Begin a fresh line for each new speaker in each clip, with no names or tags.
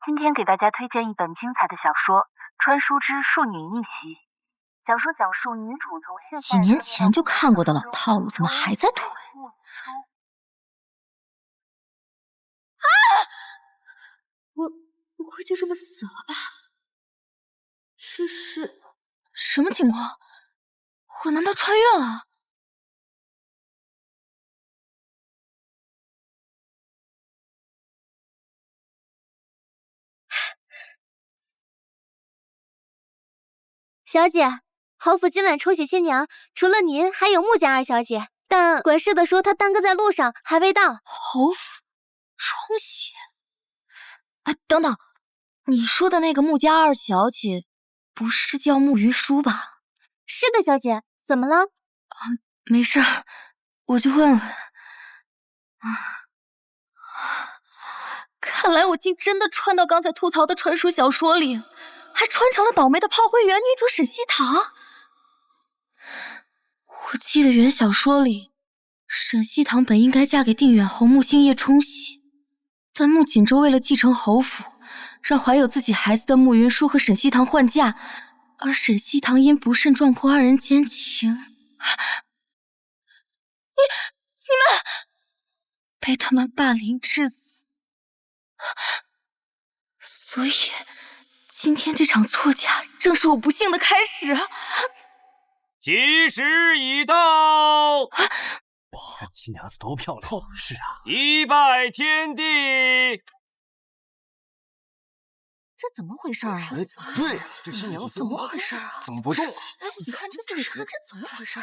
今天给大家推荐一本精彩的小说《穿书之庶女逆袭》。小说讲述女主从现
几年前就看过的老套路，怎么还在推？我不会就这么死了吧？这是什么情况？我难道穿越了？
小姐，侯府今晚抽喜新娘，除了您，还有穆家二小姐。但管事的说她耽搁在路上，还未到。
侯府冲喜？啊，等等，你说的那个穆家二小姐，不是叫穆云舒吧？
是的，小姐，怎么了？
没事，我就问问。看来我竟真的穿到刚才吐槽的传说小说里，还穿成了倒霉的炮灰原女主沈西堂。我记得原小说里，沈西堂本应该嫁给定远侯穆星夜冲喜，但穆锦州为了继承侯府，让怀有自己孩子的穆云舒和沈西堂换嫁，而沈西堂因不慎撞破二人奸情。你们被他们霸凌致死。所以，今天这场错嫁正是我不幸的开始。
吉时已到，
看新娘子多漂亮！是啊，
一拜天地。
这怎么回事啊？
对，这新娘子
怎么回事啊？
怎么不动啊？
哎，你看这嘴唇，这怎么回事？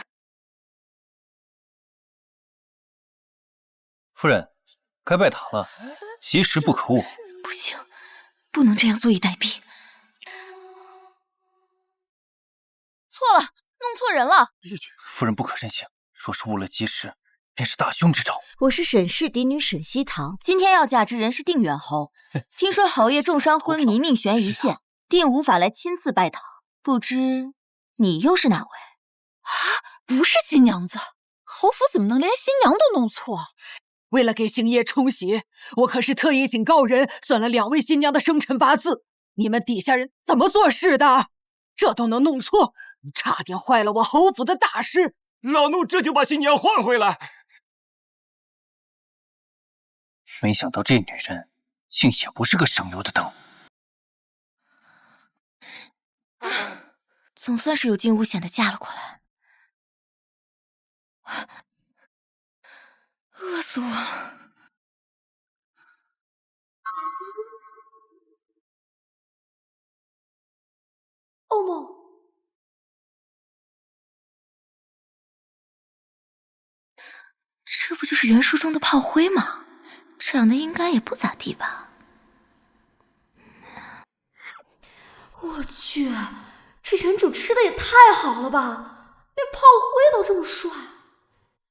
夫人，该拜堂了，吉时不可误。
不行，不能这样坐以待毙。错了，弄错人了。
夫人不可任性，若是误了吉时，便是大凶之兆。
我是沈氏嫡女沈西堂，今天要嫁之人是定远侯。听说侯爷重伤昏迷，命悬一线，定无法来亲自拜堂。不知你又是哪位？
啊，不是新娘子，侯府怎么能连新娘都弄错？为了给星爷冲喜，我可是特意请高人算了2位新娘的生辰八字。你们底下人怎么做事的？这都能弄错，差点坏了我侯府的大事。
老奴这就把新娘换回来。
没想到这女人竟也不是个省油的灯。
总算是有惊无险的嫁了过来。饿死我了！
欧梦，
这不就是原书中的炮灰吗？长得应该也不咋地吧？
我去，这原主吃的也太好了吧，连炮灰都这么帅。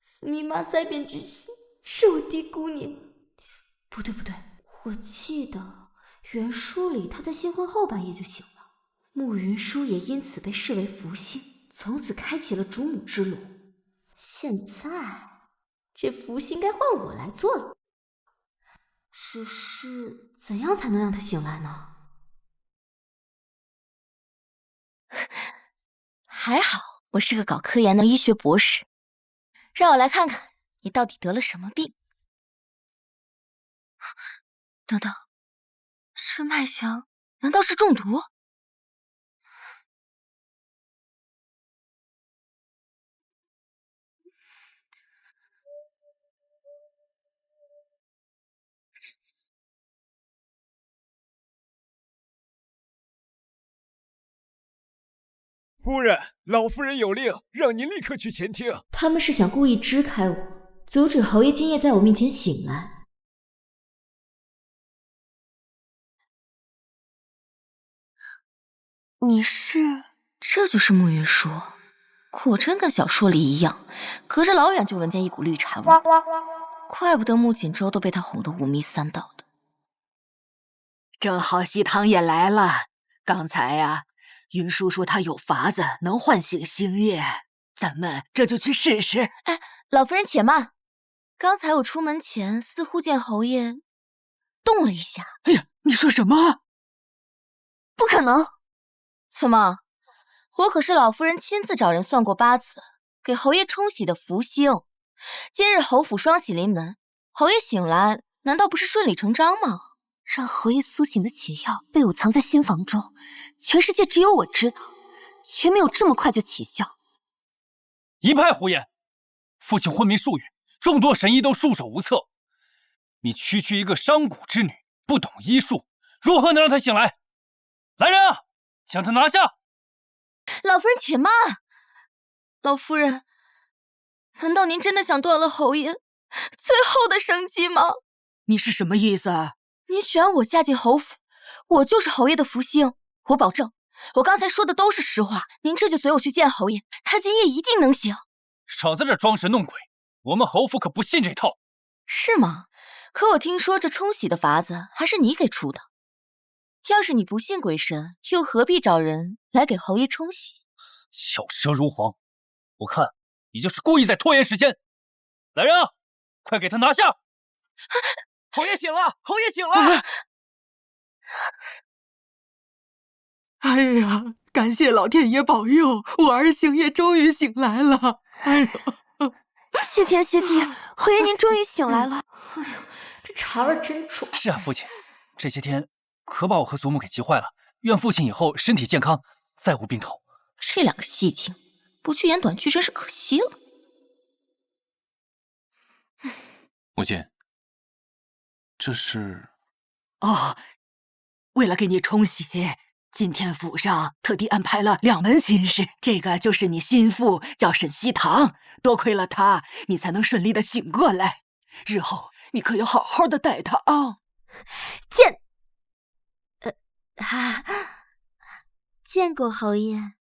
斯密马赛便居心，是我低估你了。不对，我记得原书里他在新婚后半夜就醒了，穆云舒也因此被视为福星，从此开启了主母之路。现在这福星该换我来做了，只是怎样才能让他醒来呢？
还好我是个搞科研的医学博士，让我来看看你到底得了什么病。等等，这脉象难道是中毒？
夫人，老夫人有令，让您立刻去前厅。
他们是想故意支开我，阻止侯爷今夜在我面前醒来。
这就是穆云舒，果真跟小说里一样，隔着老远就闻见一股绿茶味。怪不得穆锦州都被他哄得五迷三道的。
正好西堂也来了，刚才呀，云舒说他有法子能唤醒星夜，咱们这就去试试。
哎，老夫人且慢，刚才我出门前似乎见侯爷动了一下。
哎呀，你说什么？
不可能！
怎么？我可是老夫人亲自找人算过八字，给侯爷冲喜的福星。今日侯府双喜临门，侯爷醒来，难道不是顺理成章吗？
让侯爷苏醒的解药被我藏在心房中，全世界只有我知道，却没有这么快就起效。
一派胡言！父亲昏迷数月，众多神医都束手无策。你区区一个商贾之女，不懂医术，如何能让她醒来？来人啊，将她拿下！
老夫人且慢，老夫人，难道您真的想断了侯爷最后的生机吗？
你是什么意思？
您选我嫁进侯府，我就是侯爷的福星。我保证，我刚才说的都是实话。您这就随我去见侯爷，他今夜一定能醒。
少在这装神弄鬼，我们侯府可不信这套。
是吗？可我听说这冲喜的法子还是你给出的。要是你不信鬼神，又何必找人来给侯爷冲喜？
巧舌如簧，我看你就是故意在拖延时间。来人啊，快给他拿下！
侯爷醒了，侯爷醒了！
哎呀，感谢老天爷保佑，我儿星夜终于醒来了。哎呦，
谢天谢地，侯爷您终于醒来了。
哎呦，这茶味真重。
是啊，父亲，这些天可把我和祖母给急坏了。愿父亲以后身体健康，再无病头。
这两个戏精，不去演短剧真是可惜了。
母亲，这是……
哦，为了给你冲喜，今天府上特地安排了2门亲事，这个就是你心腹，叫沈西堂。多亏了他，你才能顺利的醒过来。日后你可要好好的待他啊！
见过侯爷。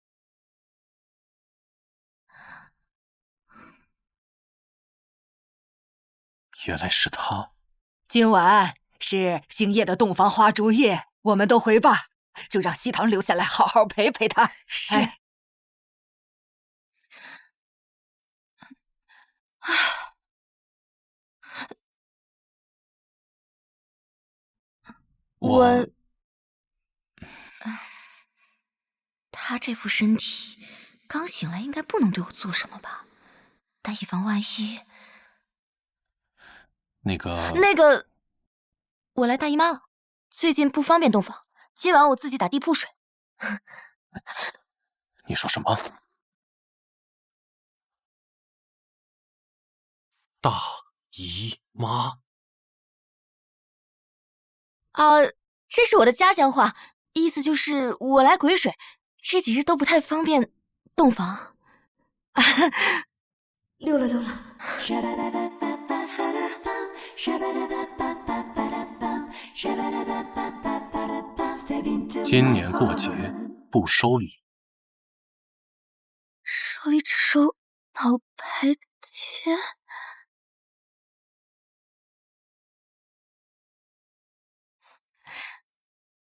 原来是他。
今晚是星夜的洞房花烛夜，我们都回吧，就让西堂留下来好好陪陪他。是。
他这副身体，刚醒来应该不能对我做什么吧？但以防万一，
那个，
我来大姨妈了，最近不方便洞房，今晚我自己打地铺睡。
你说什么？大姨妈？
这是我的家乡话，意思就是我来鬼水，这几日都不太方便洞房。
溜了。
今年过节不收礼，
收礼只收脑白钱。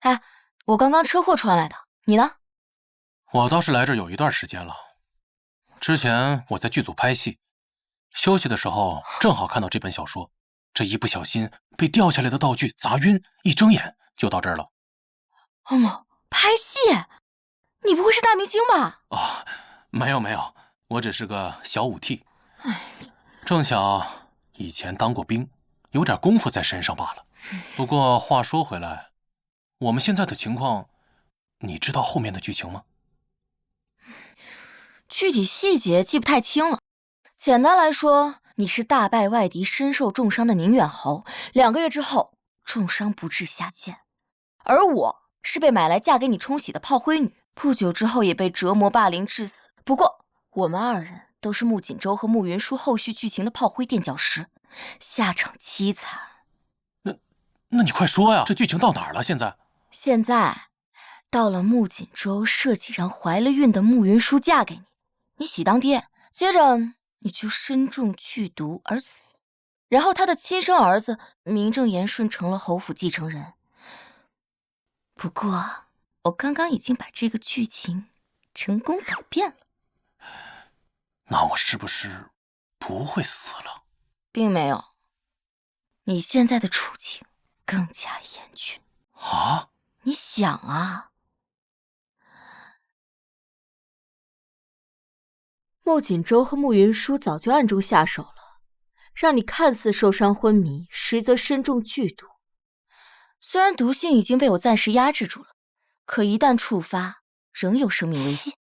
哎，我刚刚车祸穿来的，你呢？
我倒是来这有一段时间了。之前我在剧组拍戏，休息的时候正好看到这本小说，这一不小心被掉下来的道具砸晕，一睁眼就到这儿了。
欧某，拍戏？你不会是大明星吧？
哦，没有，我只是个小武替。正巧以前当过兵，有点功夫在身上罢了。不过话说回来，我们现在的情况，你知道后面的剧情吗？
具体细节记不太清了。简单来说，你是大败外敌、身受重伤的宁远侯，2个月之后重伤不治下线，而我是被买来嫁给你冲喜的炮灰女，不久之后也被折磨霸凌致死。不过我们2人都是穆锦州和穆云舒后续剧情的炮灰垫脚石，下场凄惨。
那你快说呀，这剧情到哪儿了？现在
到了穆锦州设计让怀了孕的穆云舒嫁给你，你喜当爹，接着你就身中剧毒而死，然后他的亲生儿子名正言顺成了侯府继承人。不过我刚刚已经把这个剧情成功改变了。
那我是不是不会死了？
并没有，你现在的处境更加严峻。
啊？
你想啊，
穆锦州和穆云舒早就暗中下手了，让你看似受伤昏迷，实则身中剧毒。
虽然毒性已经被我暂时压制住了，可一旦触发，仍有生命危险。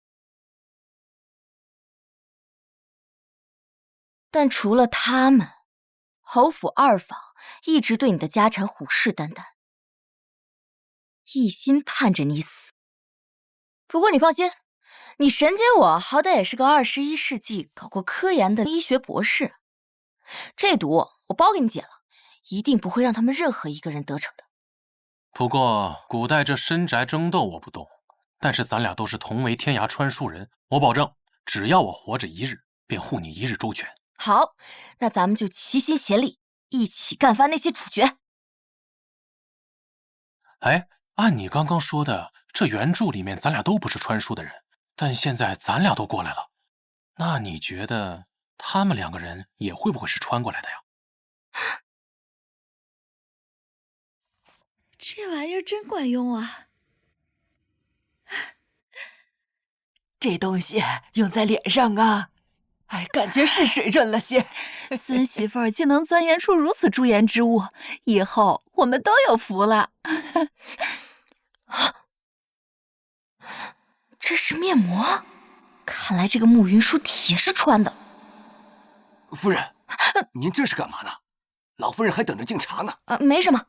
但除了他们，侯府二房一直对你的家产虎视眈眈，一心盼着你死。不过你放心，你神姐我好歹也是个21世纪搞过科研的医学博士，这毒我包给你解了，一定不会让他们任何一个人得逞的。
不过古代这深宅争斗我不懂，但是咱俩都是同为天涯穿书人，我保证，只要我活着一日，便护你一日周全。
好，那咱们就齐心协力，一起干翻那些主角。
哎，按你刚刚说的，这原著里面咱俩都不是穿书的人，但现在咱俩都过来了，那你觉得他们2个人也会不会是穿过来的呀？
这玩意儿真管用啊！
这东西用在脸上啊，哎，感觉是水润了些。
孙媳妇儿竟能钻研出如此珠研之物，以后我们都有福了。
这是面膜，看来这个慕云舒铁是穿的。
夫人，您这是干嘛呢？老夫人还等着敬茶呢。
没什么。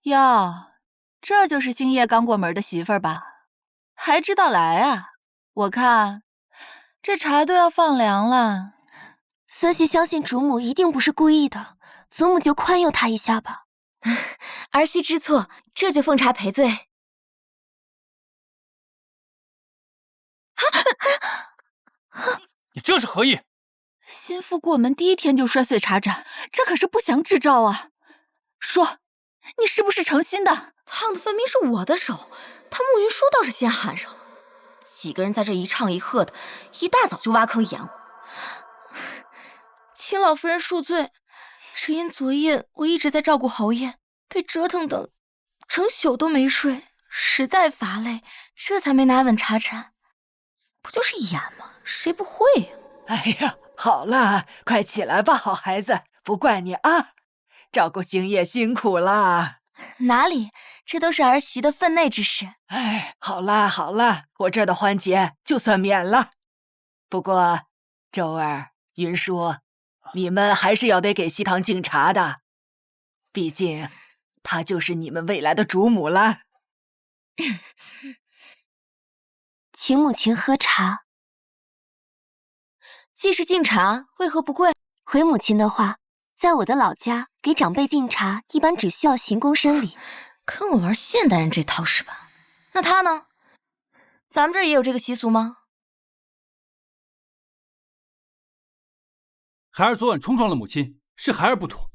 哟，这就是星夜刚过门的媳妇儿吧？还知道来啊？我看这茶都要放凉了。
孙媳相信主母一定不是故意的，祖母就宽宥她一下吧。
儿媳知错，这就奉茶赔罪。
你这是何意？
心腹过门第一天就摔碎茶盏，这可是不祥之兆啊！说，你是不是诚心的？
烫的分明是我的手，他慕云舒倒是先喊上了。几个人在这一唱一和的，一大早就挖坑演我。请老夫人恕罪，只因昨夜我一直在照顾侯爷，被折腾的整宿都没睡，实在乏累，这才没拿稳茶盏。不就是演吗？谁不会呀？
哎呀，好了，快起来吧，好孩子，不怪你啊。照顾星夜辛苦了。
哪里，这都是儿媳的分内之事。
哎，好啦好啦，我这儿的环节就算免了。不过，周儿、云舒，你们还是要得给西堂敬茶的，毕竟她就是你们未来的主母了。
请母亲喝茶。
既是敬茶，为何不跪？
回母亲的话，在我的老家，给长辈敬茶一般只需要行躬申礼。
跟我玩现代人这套是吧？那他呢？咱们这儿也有这个习俗吗？
孩儿昨晚冲撞了母亲，是孩儿不妥，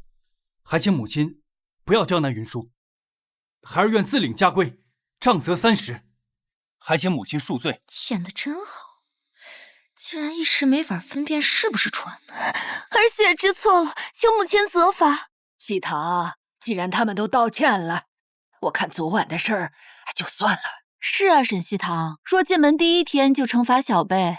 还请母亲不要刁难云舒。孩儿愿自领家规，杖责30，还请母亲恕罪。
演得真好。竟然一时没法分辨是不是穿的。
儿媳也知错了，请母亲责罚。
西堂，既然他们都道歉了，我看昨晚的事儿就算了。
是啊，沈西堂，若进门第一天就惩罚小辈，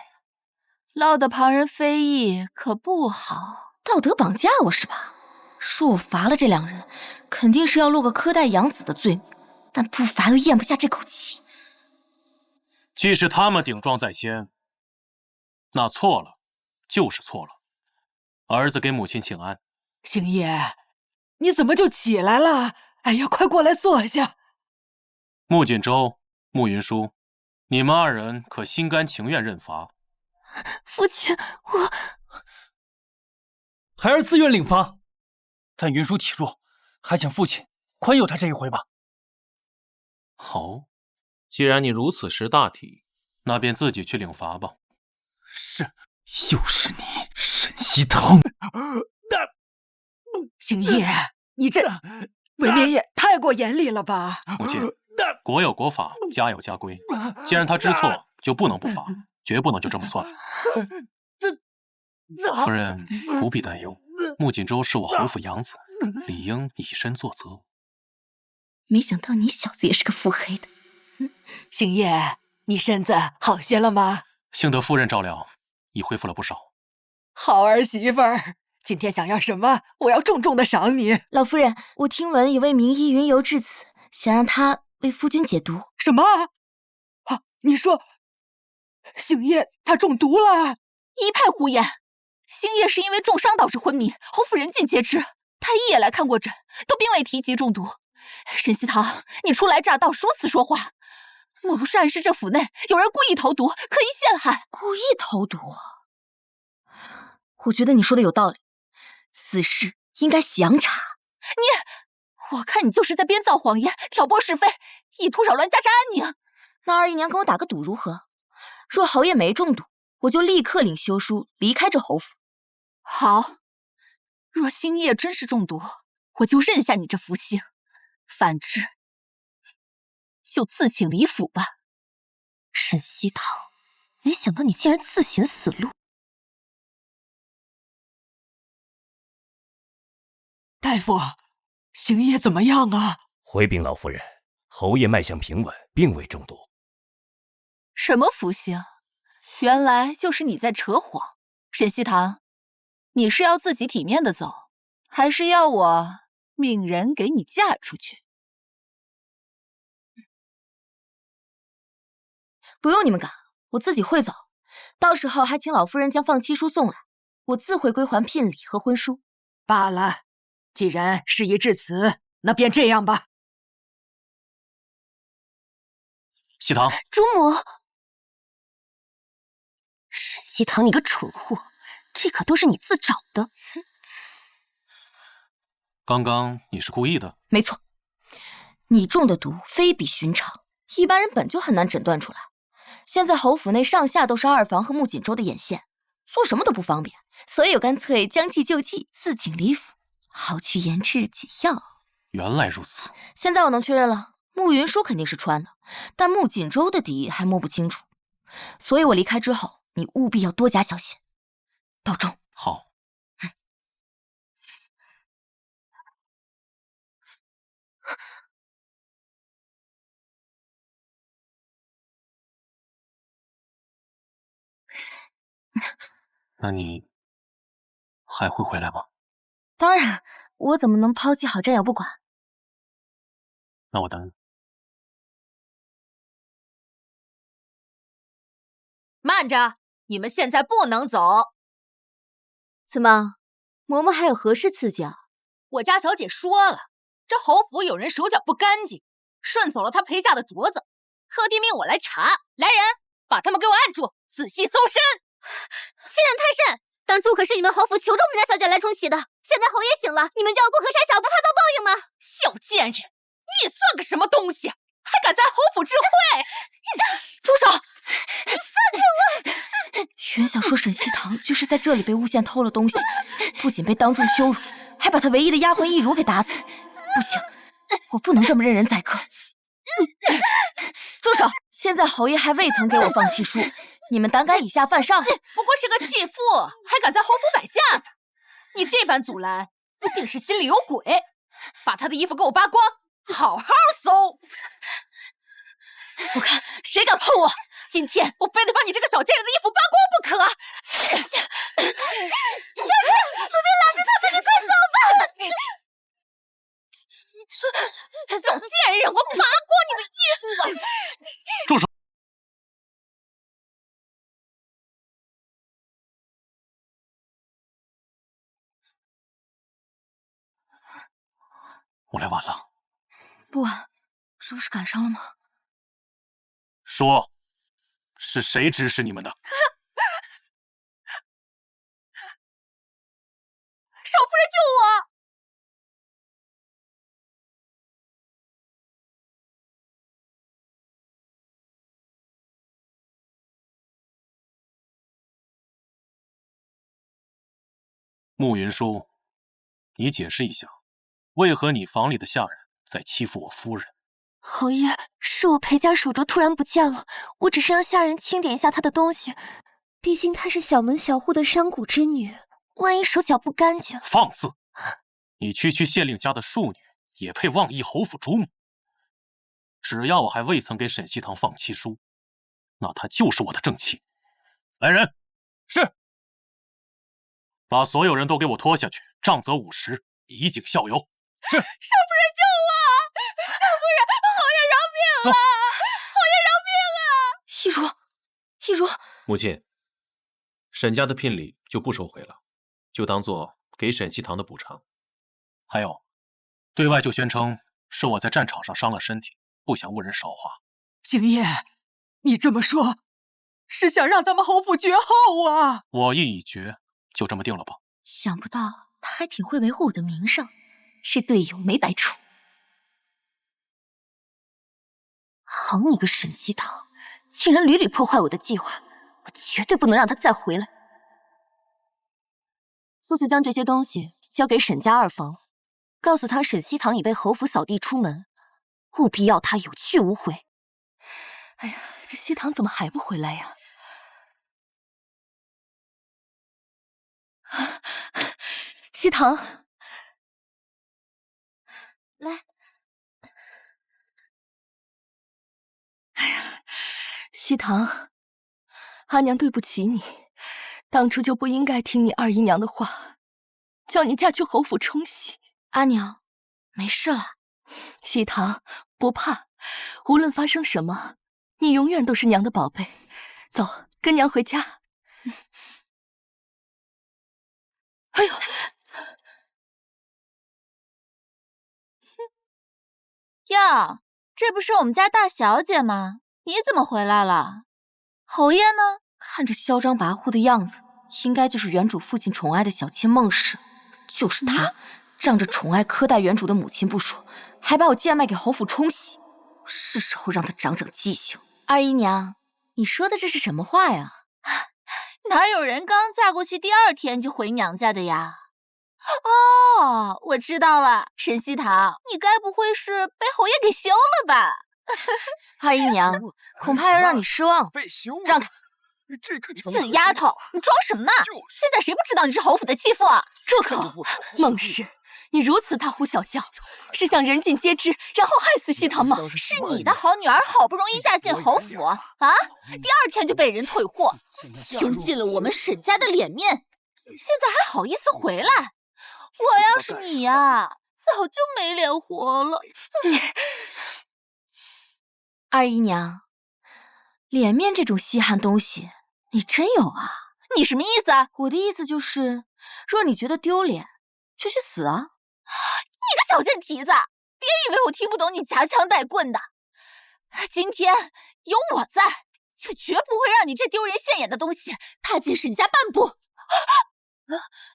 落得旁人非议，可不好。
道德绑架我是吧？说我罚了这2人，肯定是要落个苛待养子的罪名，但不罚又咽不下这口气。
既是他们顶撞在先，那错了就是错了。儿子给母亲请安。
星夜，你怎么就起来了？哎呀，快过来坐下。
穆锦州、穆云舒，你们2人可心甘情愿认罚？
父亲，我
孩儿自愿领罚，但云舒体弱，还请父亲宽宥他这一回吧。
好，既然你如此识大体，那便自己去领罚吧。
是，又是你，沈西堂。
星夜，你这未免也太过严厉了吧？
母亲，国有国法，家有家规，既然他知错，就不能不罚，绝不能就这么算了。夫人不必担忧，穆锦州是我侯府养子，理应以身作则。
没想到你小子也是个腹黑的。
星夜，你身子好些了吗？
幸得夫人照料，已恢复了不少。
好儿媳妇儿，今天想要什么？我要重重的赏你。
老夫人，我听闻有位名医云游至此，想让他为夫君解毒。
什么？啊，你说星夜他中毒了？
一派胡言！星夜是因为重伤导致昏迷，侯府人尽皆知。太医也来看过诊，都并未提及中毒。沈西堂，你初来乍到，如此说话，莫不是暗示这府内有人故意投毒，刻意陷害？
故意投毒？我觉得你说的有道理，此事应该详查。
我看你就是在编造谎言，挑拨是非，意图扰乱家宅安宁。
那二姨娘跟我打个赌如何？若侯爷没中毒，我就立刻领休书离开这侯府。
好，若星夜真是中毒，我就认下你这福星；反之，就自请离府吧。
沈西堂，没想到你竟然自寻死路。
大夫，星夜怎么样啊？
回禀老夫人，侯爷脉象平稳，并未中毒。
什么福星？原来就是你在扯谎。沈西堂，你是要自己体面的走，还是要我命人给你嫁出去？
不用你们赶，我自己会走。到时候还请老夫人将放妻书送来，我自会归还聘礼和婚书。
罢了，既然事已至此，那便这样吧。
西堂，
主母，沈西堂，你个蠢货，这可都是你自找的。
刚刚你是故意的？
没错，你中的毒非比寻常，一般人本就很难诊断出来。现在侯府内上下都是二房和穆锦州的眼线，做什么都不方便，所以我干脆将计就计，自请离府，好去研制解药。
原来如此。
现在我能确认了，穆云舒肯定是穿的，但穆锦州的底还摸不清楚，所以我离开之后，你务必要多加小心，保重。
好。那你还会回来吗？
当然，我怎么能抛弃好战友不管？
那我等你。
慢着，你们现在不能走。
怎么，嬷嬷还有何事刺激啊？
我家小姐说了，这侯府有人手脚不干净，顺走了她陪嫁的镯子，特地命我来查。来人，把他们给我按住，仔细搜身。
欺人太甚！当初可是你们侯府求着我们家小姐来重启的，现在侯爷醒了，你们就要过河拆桥，不怕遭报应吗？
小贱人，你算个什么东西，还敢在侯府知会？
住手！你放开我！原想说沈西堂就是在这里被诬陷偷了东西，不仅被当众羞辱，还把他唯一的丫鬟易如给打死。不行，我不能这么任人宰割。住手！现在侯爷还未曾给我放弃书，你们胆敢以下犯上？
不过是个弃妇，还敢在侯府摆架子，你这般阻拦，一定是心里有鬼。把她的衣服给我扒光，好好搜。
我看谁敢碰我！
今天我非得把你这个小贱人的衣服扒光不可！
小姐，不必拦着他们，你快走吧！
小贱人，我扒光你的衣服！
住手！我来晚了。
不晚，这不是赶上了吗？
说，是谁指使你们的？
少夫人救我！
穆云舒，你解释一下，为何你房里的下人在欺负我夫人？
侯爷，是我陪嫁手镯突然不见了，我只是让下人清点一下她的东西，毕竟她是小门小户的商贾之女，万一手脚不干净……
放肆！你区区县令家的庶女，也配妄议侯府主母？只要我还未曾给沈西堂放妻书，那她就是我的正妻。来人，
是。
把所有人都给我拖下去，杖责50，以儆效尤。
是。
少夫人救我！少夫人，侯爷饶命啊！侯爷饶命啊！
一如，
母亲，沈家的聘礼就不收回了，就当做给沈西堂的补偿。还有，对外就宣称是我在战场上伤了身体，不想误人韶华。
星夜，你这么说，是想让咱们侯府绝后啊？
我意已决，就这么定了吧。
想不到他还挺会维护我的名声，是队友没白处。
好你个沈西堂，竟然屡屡破坏我的计划，我绝对不能让他再回来。速速将这些东西交给沈家二房，告诉他沈西堂已被侯府扫地出门，务必要他有去无回。
哎呀，这西堂怎么还不回来呀？西堂，
来。
哎呀，西堂，阿娘对不起你，当初就不应该听你二姨娘的话，叫你嫁去侯府冲喜。阿娘，没事了。西堂，不怕，无论发生什么，你永远都是娘的宝贝。走，跟娘回家。哎呦！
哟，这不是我们家大小姐吗？你怎么回来了？侯爷呢？
看着嚣张跋扈的样子，应该就是原主父亲宠爱的小妾孟氏。就是她，仗着宠爱苛待原主的母亲不说，还把我贱卖给侯府冲喜。是时候让她长长记性。二姨娘，你说的这是什么话呀？
哪有人刚嫁过去第2天就回娘家的呀？哦，我知道了，沈西堂，你该不会是被侯爷给休了吧？
二姨娘，恐怕要让你失望。
被休了？
让开！
这可
死丫头，你装什么呢？现在谁不知道你是侯府的继父啊？
住口！孟氏，你如此大呼小叫，是想人尽皆知，然后害死西堂吗？
是你的好女儿好不容易嫁进侯府啊，第2天就被人退货，丢尽了我们沈家的脸面，现在还好意思回来？我要是你呀，早就没脸活了。
二姨娘，脸面这种稀罕东西，你真有啊？
你什么意思啊？
我的意思就是，若你觉得丢脸，就去死啊！
你个小贱蹄子，别以为我听不懂你夹枪带棍的。今天有我在，就绝不会让你这丢人现眼的东西踏进沈家半步。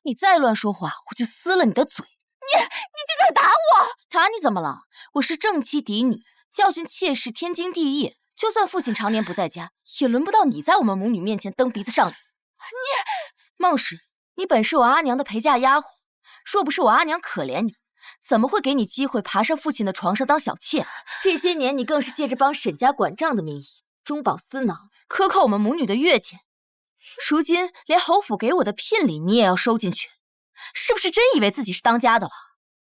你再乱说话，我就撕了你的嘴！
你竟敢打我！
打你怎么了？我是正妻嫡女，教训妾室天经地义。就算父亲常年不在家，也轮不到你在我们母女面前蹬鼻子上脸。孟氏，你本是我阿娘的陪嫁丫鬟，若不是我阿娘可怜你，怎么会给你机会爬上父亲的床上当小妾？这些年你更是借着帮沈家管账的名义，中饱私囊，克扣我们母女的月钱。如今连侯府给我的聘礼你也要收进去，是不是真以为自己是当家的了？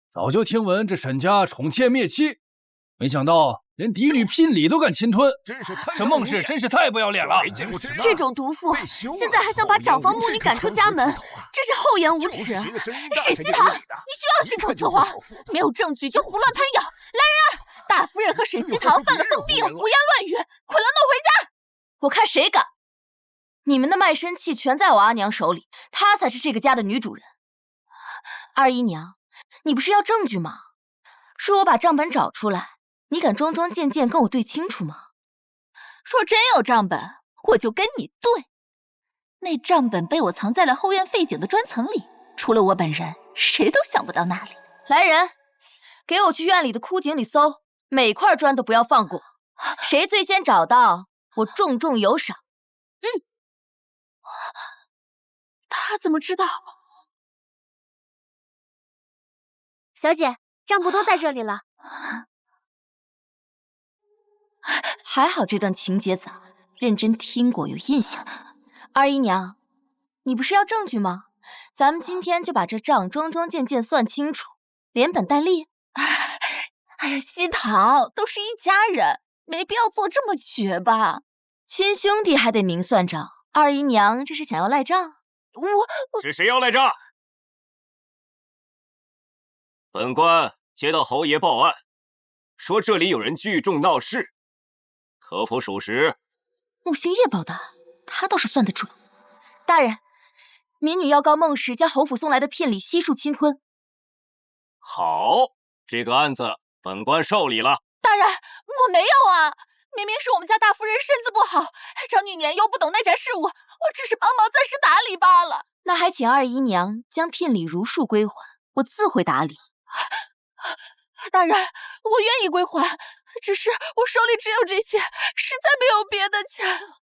早就听闻这沈家宠妾灭妻，没想到连嫡女聘礼都敢侵吞，这孟氏真是太不要脸了！
这种毒妇，现在还想把长房母女赶出家门，真是厚颜无耻！
沈西堂，你休要信口雌黄，没有证据就胡乱攀咬！来人，大夫人和沈西堂犯了疯病，胡言乱语，捆了弄回家！
我看谁敢！你们的卖身契全在我阿娘手里，她才是这个家的女主人。二姨娘，你不是要证据吗？说我把账本找出来，你敢桩桩件件跟我对清楚吗？
若真有账本，我就跟你对。那账本被我藏在了后院废井的砖层里，除了我本人，谁都想不到那里。
来人，给我去院里的枯井里搜，每块砖都不要放过。谁最先找到，我重重有赏。
他怎么知道？
小姐，账簿都在这里了。
还好这段情节杂，认真听过有印象。二姨娘，你不是要证据吗？咱们今天就把这账桩桩件件算清楚，连本带利。
哎呀，西堂都是一家人，没必要做这么绝吧？
亲兄弟还得明算账，二姨娘这是想要赖账？
我
是谁要赖账？本官接到侯爷报案，说这里有人聚众闹事，可否属实？
穆星夜报的，他倒是算得准。大人，民女要告孟氏将侯府送来的聘礼悉数侵吞。
好，这个案子本官受理了。
大人，我没有啊，明明是我们家大夫人身子不好，长女年幼不懂内宅事务，我只是帮忙暂时打理罢了。
那还请二姨娘将聘礼如数归还，我自会打理。
大人，我愿意归还，只是我手里只有这些，实在没有别的钱了。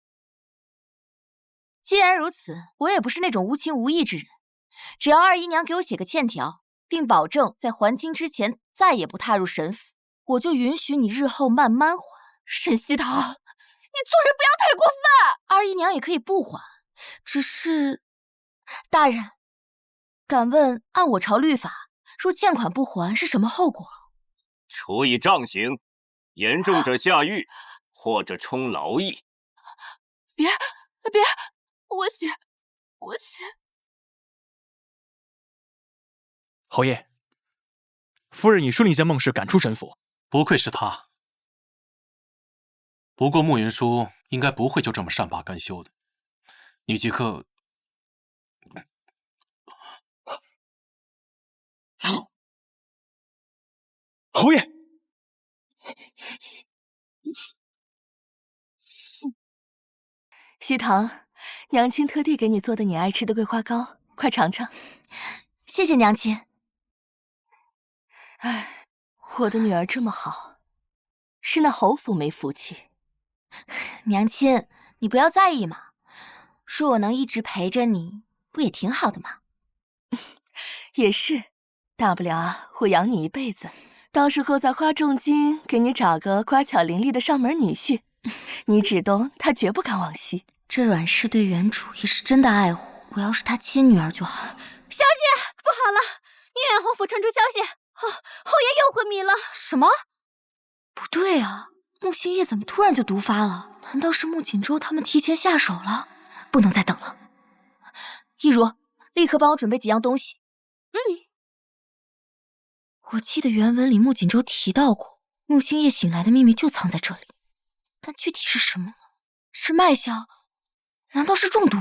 既然如此，我也不是那种无情无义之人，只要二姨娘给我写个欠条，并保证在还清之前再也不踏入沈府，我就允许你日后慢慢还。
沈西堂，你做人不要太过分。
二姨娘也可以不还，只是大人，敢问按我朝律法，若欠款不还是什么后果？
处以杖刑，严重者下狱，或者充劳役。
别，我写。
侯爷，夫人已顺利将孟氏赶出沈府。
不愧是他。不过慕云舒应该不会就这么善罢甘休的。你即刻
侯爷，
西堂，娘亲特地给你做的你爱吃的桂花糕，快尝尝。
谢谢娘亲。
哎，我的女儿这么好，是那侯府没福气。
娘亲，你不要在意嘛，说我能一直陪着你，不也挺好的吗？
也是，大不了啊，我养你一辈子，到时候再花重金给你找个乖巧伶俐的上门女婿，你只东他绝不敢往西。
这阮氏对原主也是真的爱护，我要是他亲女儿就好。
小姐，不好了！宁远侯府传出消息，侯爷又昏迷了。
什么？不对啊，穆星夜怎么突然就毒发了？难道是穆锦州他们提前下手了？不能再等了。一如，立刻帮我准备几样东西。我记得原文里穆锦州提到过，穆星夜醒来的秘密就藏在这里，但具体是什么呢？是脉象？难道是中毒？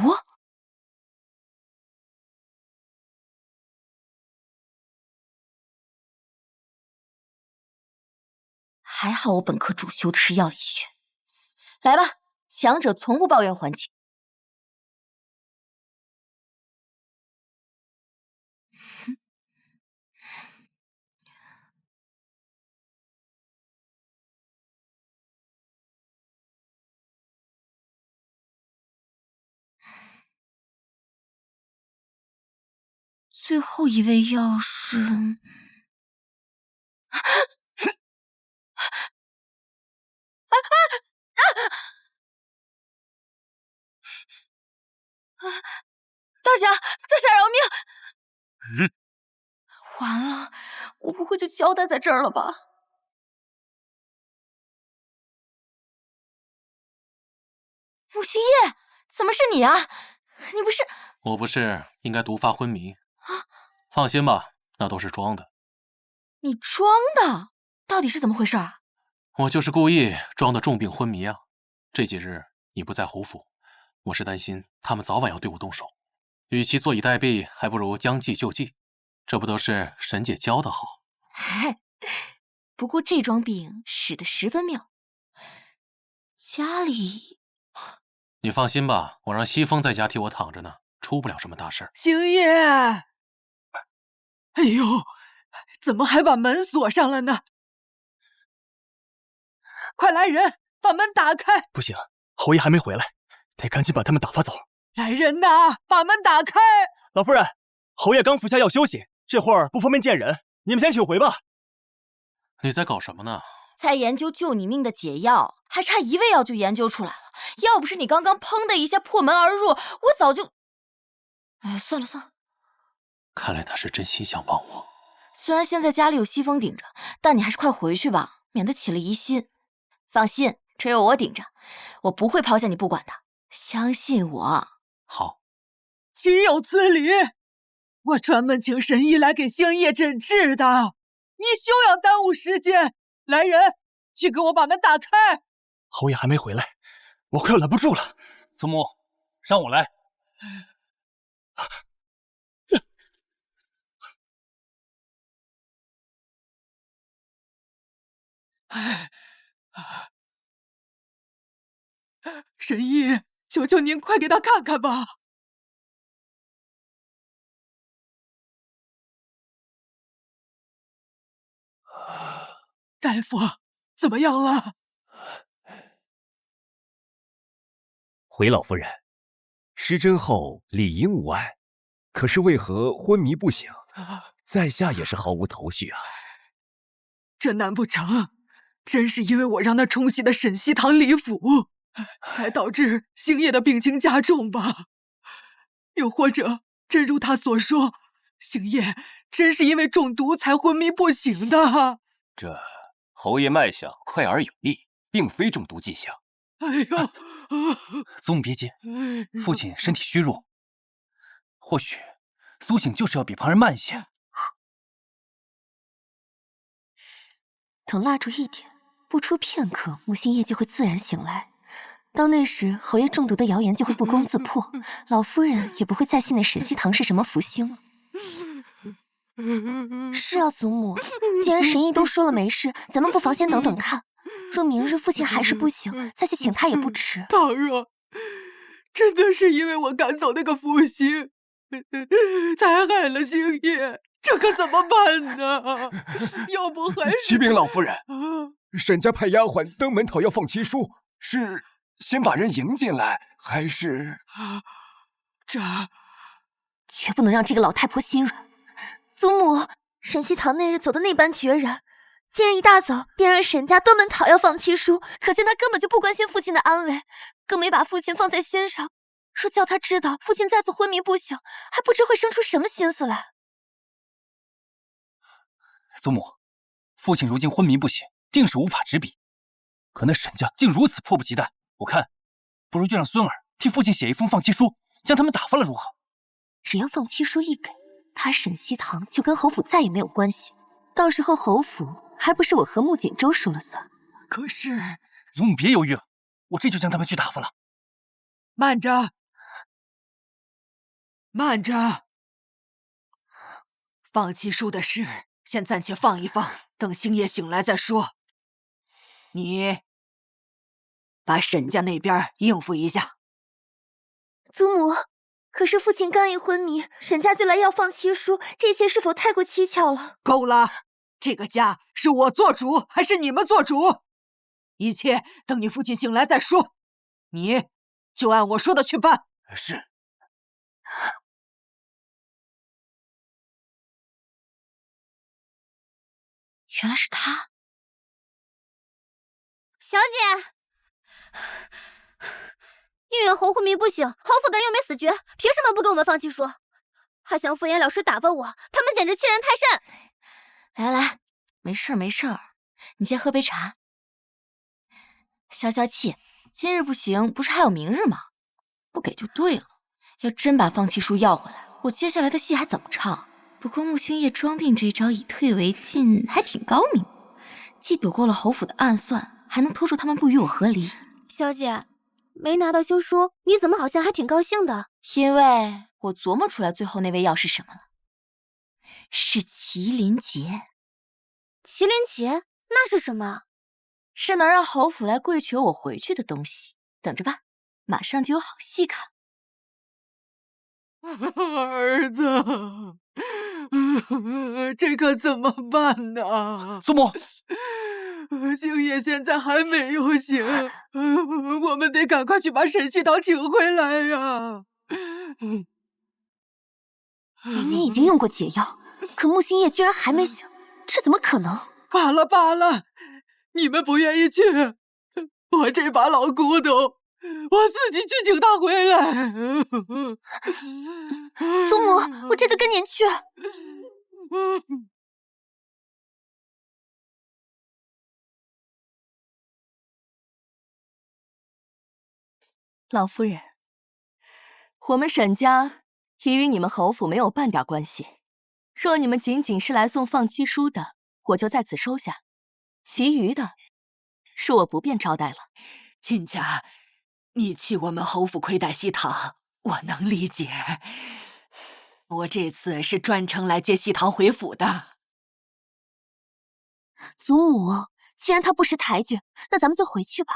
还好我本科主修的是药理学。来吧，强者从不抱怨环境。最后一味药是大侠饶命！完了，我不会就交代在这儿了吧？穆星夜，怎么是你啊？你不是……
我不是应该毒发昏迷？放心吧，那都是装的。
你装的？到底是怎么回事啊？
我就是故意装的重病昏迷啊！这几日你不在侯府，我是担心他们早晚要对我动手，与其坐以待毙，还不如将计就计。这不都是沈姐教的好？
嗨，不过这桩病使得十分妙。家里……
你放心吧，我让西风在家替我躺着呢，出不了什么大事儿。
星夜。哎呦，怎么还把门锁上了呢？快来人，把门打开！
不行，侯爷还没回来，得赶紧把他们打发走。
来人呐，把门打开！
老夫人，侯爷刚服下药休息，这会儿不方便见人，你们先请回吧。
你在搞什么呢？
在研究救你命的解药，还差1味药就研究出来了。要不是你刚刚砰的一下破门而入，我早就……哎，算了算了。
看来他是真心想帮我。
虽然现在家里有西风顶着，但你还是快回去吧，免得起了疑心。放心，这有我顶着，我不会抛下你不管的。相信我。
好。
岂有此理！我专门请神医来给星夜诊治的，你休要耽误时间。来人，去给我把门打开。
侯爷还没回来，我快要拦不住了。
祖母，让我来。
神医，求求您快给他看看吧。大夫，怎么样了？
回老夫人，施针后理应无碍，可是为何昏迷不醒？在下也是毫无头绪啊。
这难不成真是因为我让他冲洗的沈西堂李府，才导致星夜的病情加重吧？又或者，真如他所说，星夜真是因为中毒才昏迷不醒的？
这侯爷脉象快而有力，并非中毒迹象。
哎呦！
祖母别急，父亲身体虚弱，或许苏醒就是要比旁人慢一些。
等蜡烛一点，不出片刻，穆星夜就会自然醒来。到那时，侯爷中毒的谣言就会不攻自破，老夫人也不会再信那沈西堂是什么福星了。是啊，祖母，既然神医都说了没事，咱们不妨先等等看。若明日父亲还是不醒，再去请他也不迟。
倘若真的是因为我赶走那个福星，才害了星夜，这可怎么办呢？要不还是
启禀老夫人，沈家派丫鬟登门讨要放七叔，是先把人迎进来，还是……
这
绝不能让这个老太婆心软。祖母，沈西堂那日走的那般决然，今日一大早便让沈家登门讨要放七叔，可见他根本就不关心父亲的安危，更没把父亲放在心上。若叫他知道父亲再次昏迷不醒，还不知会生出什么心思来。
祖母，父亲如今昏迷不醒，定是无法执笔。可那沈家竟如此迫不及待，我看不如就让孙儿替父亲写一封放弃书，将他们打发了如何？
只要放七书一给，他沈西堂就跟侯府再也没有关系。到时候侯府还不是我和穆锦州说了算？
可是，
祖母别犹豫了，我这就将他们去打发了。
慢着，慢着，放弃书的事先暂且放一放，等星夜醒来再说。你把沈家那边应付一下。
祖母，可是父亲刚一昏迷，沈家就来要放七叔，这些是否太过蹊跷了？
够了，这个家是我做主还是你们做主？一切等你父亲醒来再说，你就按我说的去办。
是。
原来是他。
小姐，宁远侯昏迷不醒，侯府的人又没死绝，凭什么不给我们放弃书？还想敷衍了事打发我，他们简直欺人太甚！
来来来，没事没事，你先喝杯茶，消消气。今日不行，不是还有明日吗？不给就对了。要真把放弃书要回来，我接下来的戏还怎么唱？不过穆星夜装病这招以退为进，还挺高明，既躲过了侯府的暗算，还能拖住他们不与我和离。
小姐，没拿到休书，你怎么好像还挺高兴的？
因为我琢磨出来最后那味药是什么了，是麒麟结。
麒麟结那是什么？
是能让侯府来跪求我回去的东西。等着吧，马上就有好戏看。
儿子，这可怎么办呢？
祖母，
星夜现在还没有醒，我们得赶快去把沈西堂请回来呀！
明明已经用过解药，可穆星夜居然还没醒，这怎么可能？
罢了罢了，你们不愿意去，我这把老骨头，我自己去请他回来。
祖母，我这就跟您去。
老夫人，我们沈家已与你们侯府没有半点关系。若你们仅仅是来送放妻书的，我就在此收下；其余的，恕我不便招待了。
亲家，你弃我们侯府亏待西堂，我能理解。我这次是专程来接西堂回府的。
祖母，既然他不识抬举，那咱们就回去吧。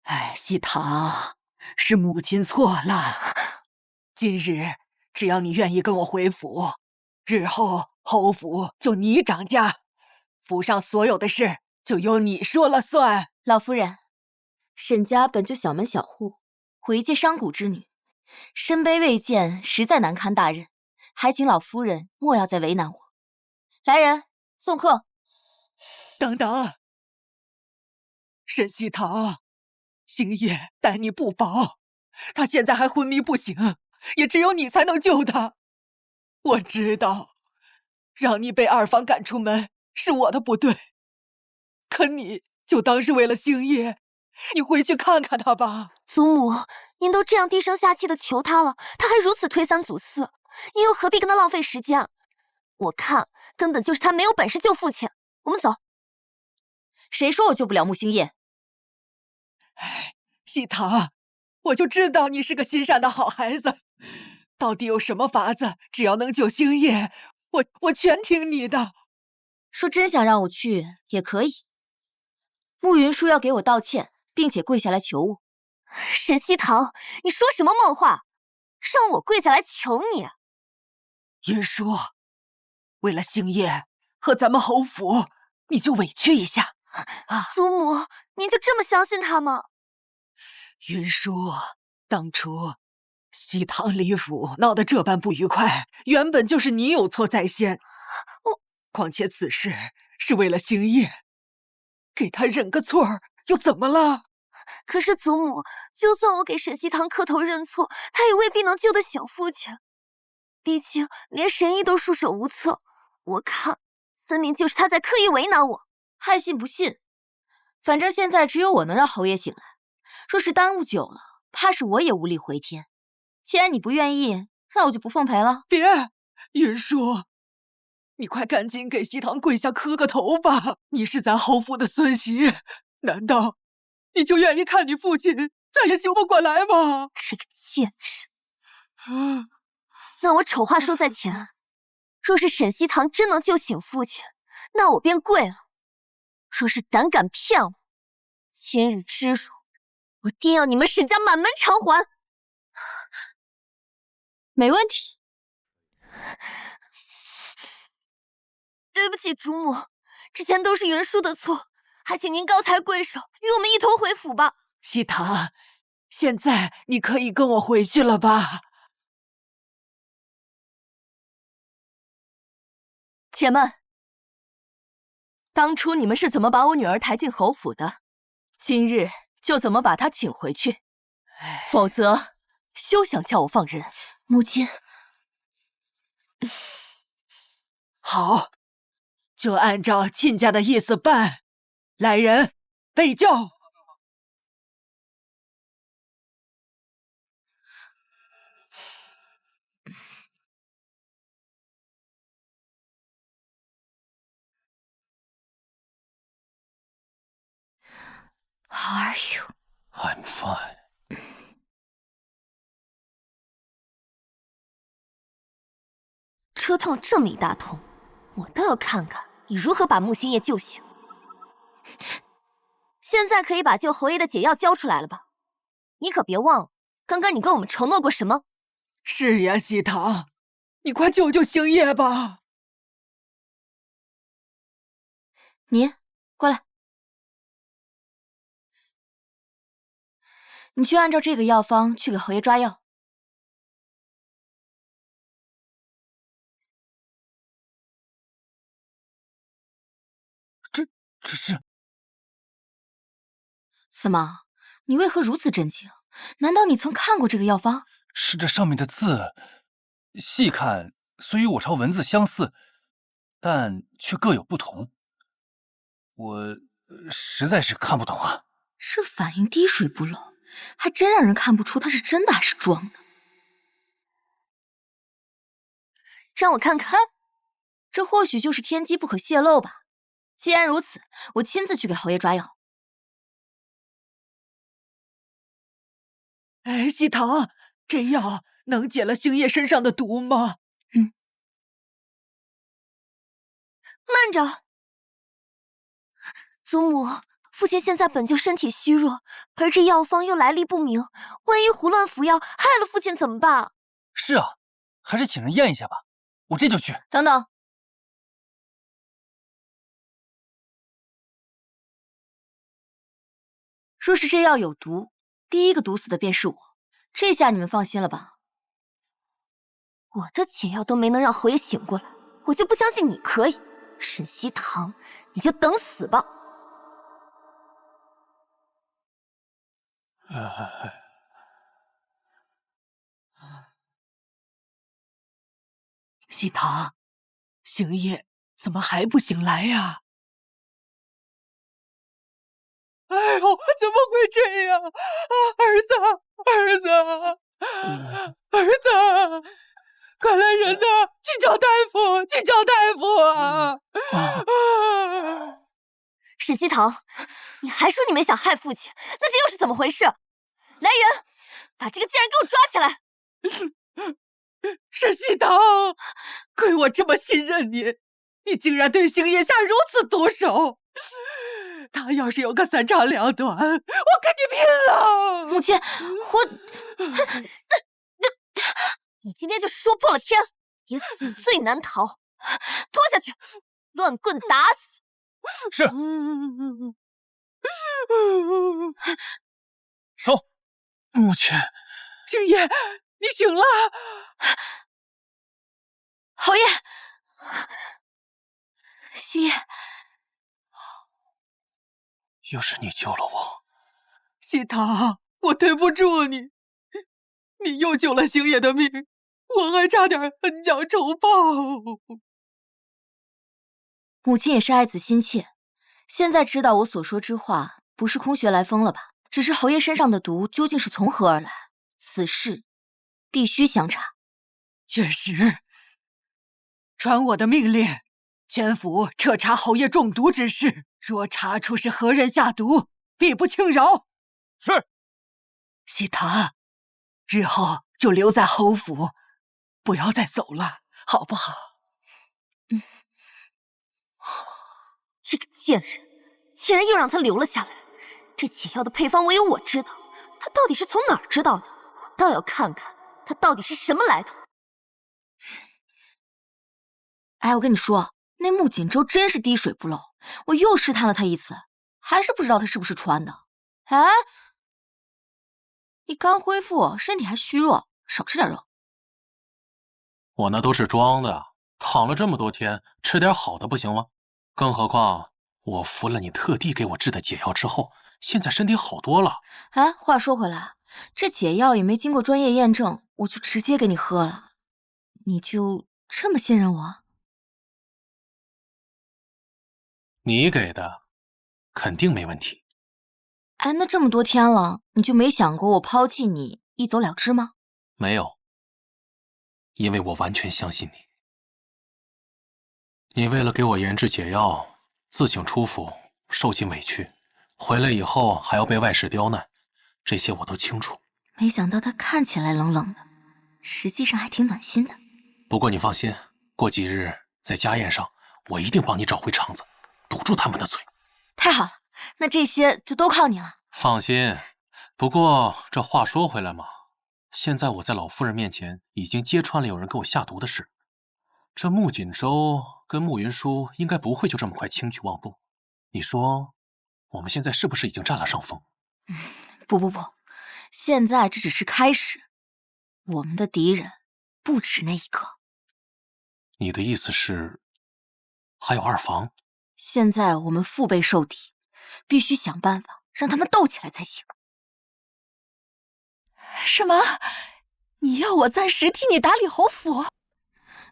哎，西堂，是母亲错了。今日只要你愿意跟我回府，日后侯府就你掌家，府上所有的事就由你说了算。
老夫人，沈家本就小门小户，我一介商贾之女，身卑未贱，实在难堪大任，还请老夫人莫要再为难我。来人，送客。
等等，沈西堂，星夜待你不薄，他现在还昏迷不醒，也只有你才能救他。我知道，让你被二房赶出门是我的不对，可你就当是为了星夜，你回去看看他吧。
祖母，您都这样低声下气的求他了，他还如此推三阻四，您又何必跟他浪费时间？我看根本就是他没有本事救父亲。我们走。
谁说我救不了穆星夜？
西堂，我就知道你是个心善的好孩子。到底有什么法子？只要能救星夜，我全听你的。
说真想让我去也可以。慕云舒要给我道歉，并且跪下来求我。
沈西堂，你说什么梦话？让我跪下来求你？
云舒，为了星夜和咱们侯府，你就委屈一下啊！
祖母，您就这么相信他吗？
云舒，当初西堂李府闹得这般不愉快，原本就是你有错在先。况且此事是为了星夜，给他认个错又怎么了？
可是祖母，就算我给沈西堂磕头认错，他也未必能救得醒父亲。毕竟连神医都束手无策，我看分明就是他在刻意为难我。
爱信不信，反正现在只有我能让侯爷醒来。若是耽误久了，怕是我也无力回天。既然你不愿意，那我就不奉陪了。
别，云舒，你快赶紧给西堂跪下磕个头吧！你是咱侯府的孙媳，难道你就愿意看你父亲再也醒不过来吗？
这个贱人！那我丑话说在前，若是沈西堂真能救醒父亲，那我便跪了；若是胆敢骗我，今日之辱，我定要你们沈家满门偿还。
没问题。
对不起，主母，之前都是云舒的错，还请您高抬贵手，与我们一同回府吧。
西堂，现在你可以跟我回去了吧？
且慢，当初你们是怎么把我女儿抬进侯府的，今日就怎么把她请回去，否则休想叫我放人。
母亲，
好，就按照亲家的意思办。来人，备轿。
How are you?
I'm fine.
折腾这么一大通，我倒要看看你如何把穆星夜救醒。现在可以把救侯爷的解药交出来了吧？你可别忘了，刚刚你跟我们承诺过什么？
是呀，西堂，你快救救星夜吧！
你过来，你去按照这个药方去给侯爷抓药。
这是……
怎么？你为何如此震惊？难道你曾看过这个药方？
是这上面的字，细看虽与我朝文字相似，但却各有不同。我实在是看不懂啊。
这反应滴水不漏，还真让人看不出它是真的还是装的。
让我看看，
这或许就是天机不可泄露吧。既然如此，我亲自去给侯爷抓药。
哎，西堂，这药能解了星夜身上的毒吗？
慢着，祖母，父亲现在本就身体虚弱，而这药方又来历不明，万一胡乱服药害了父亲怎么办？
是啊，还是请人验一下吧，我这就去。
等等，若是这药有毒，第一个毒死的便是我。这下你们放心了吧？
我的解药都没能让侯爷醒过来，我就不相信你可以。沈西堂，你就等死吧！
西堂，星夜怎么还不醒来呀？哎呦，怎么会这样？儿子，儿子，儿子！快来人呐！去叫大夫，去叫大夫啊！
沈西堂，你还说你没想害父亲，那这又是怎么回事？来人，把这个贱人给我抓起来！
沈西堂，亏我这么信任你，你竟然对星夜下如此毒手！他要是有个三长两短，我跟你拼了！
母亲，我……
你今天就是说破了天，也死罪难逃！拖下去，乱棍打死！
是。走，母亲。
星夜，你醒了！
侯爷，星夜，
又是你救了我。
西堂，我对不住你，你又救了星夜的命，我还差点恩将仇报。
母亲也是爱子心切，现在知道我所说之话不是空穴来风了吧？只是侯爷身上的毒究竟是从何而来，此事必须详查。
确实，传我的命令，全府彻查侯爷中毒之事，若查出是何人下毒，必不轻饶。
是。
西堂，日后就留在侯府，不要再走了，好不好？
这个贱人，竟然又让他留了下来。这解药的配方唯有我知道，他到底是从哪儿知道的？我倒要看看他到底是什么来头。
哎，我跟你说，那穆锦州真是滴水不漏，我又试探了他一次，还是不知道他是不是穿的。哎，你刚恢复，身体还虚弱，少吃点肉。
我那都是装的，躺了这么多天，吃点好的不行吗？更何况我服了你特地给我制的解药之后，现在身体好多了。
哎，话说回来，这解药也没经过专业验证，我就直接给你喝了，你就这么信任我？
你给的，肯定没问题。
哎，那这么多天了，你就没想过我抛弃你，一走了之吗？
没有，因为我完全相信你。你为了给我研制解药，自请出府，受尽委屈，回来以后还要被外事刁难，这些我都清楚。
没想到他看起来冷冷的，实际上还挺暖心的。
不过你放心，过几日在家宴上，我一定帮你找回肠子，堵住他们的嘴。
太好了，那这些就都靠你了。
放心，不过这话说回来嘛，现在我在老夫人面前已经揭穿了有人给我下毒的事，这穆锦州跟穆云舒应该不会就这么快轻举妄动。你说，我们现在是不是已经占了上风？
不，现在这只是开始，我们的敌人不止那一个。
你的意思是，还有二房？
现在我们腹背受敌，必须想办法让他们斗起来才行。
什么？你要我暂时替你打理侯府？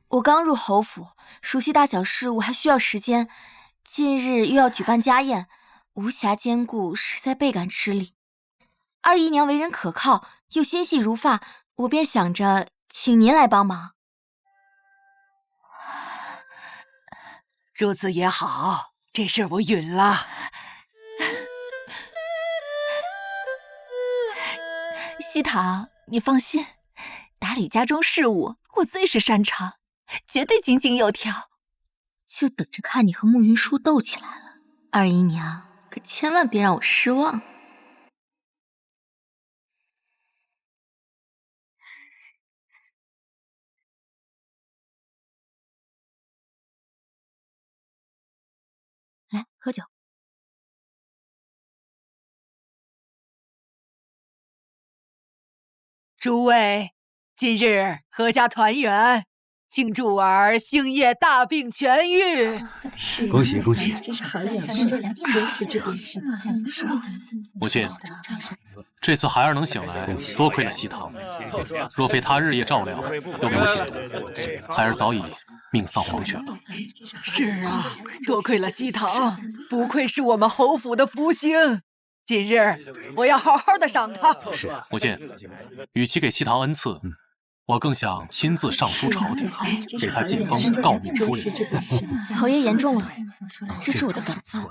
我刚入侯府，熟悉大小事务还需要时间。近日又要举办家宴，无暇兼顾，实在倍感吃力。二姨娘为人可靠，又心细如发，我便想着请您来帮忙。
如此也好，这事儿我允了。
西堂，你放心，打理家中事务我最是擅长，绝对井井有条。
就等着看你和慕云舒斗起来了，二姨娘可千万别让我失望。来，喝酒。
诸位，今日阖家团圆，庆祝儿星夜大病痊愈，
恭喜恭喜！
母亲，这次孩儿能醒来，多亏了西堂。若非他日夜照料，又没有险毒，孩儿早已命丧黄泉了。
是啊，多亏了西堂，不愧是我们侯府的福星。今日我要好好的赏他。
是，母亲，与其给西堂恩赐，我更想亲自上书朝廷，给他晋封诰命夫人。
侯爷言重了，这是我的本分。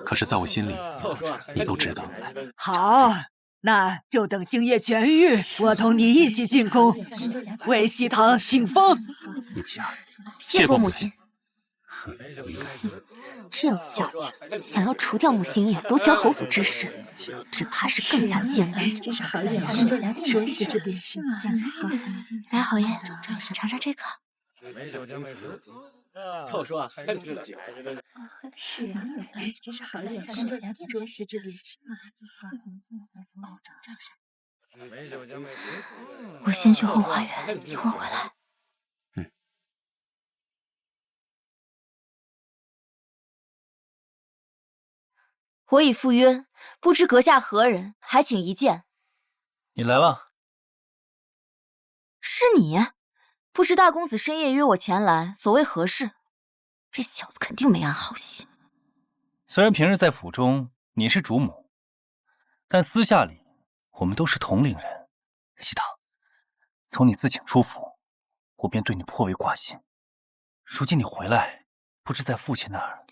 可是在我心里，你都知道。
好，那就等星夜痊愈，我同你一起进宫，为西堂庆封。
谢过母亲。
这样下去，想要除掉穆星夜，夺权侯府之事，只怕是更加艰难。
来，侯爷，尝尝这个。
就说还是这个
是啊，真是好眼看这家店着实之力。
我先去后花园，一会儿回来。我已赴约，不知阁下何人，还请一见。
你来了，
是你？不知大公子深夜约我前来，所谓何事？这小子肯定没安好心。
虽然平日在府中你是主母，但私下里我们都是同龄人。西堂，从你自请出府，我便对你颇为挂心。如今你回来，不知在父亲那儿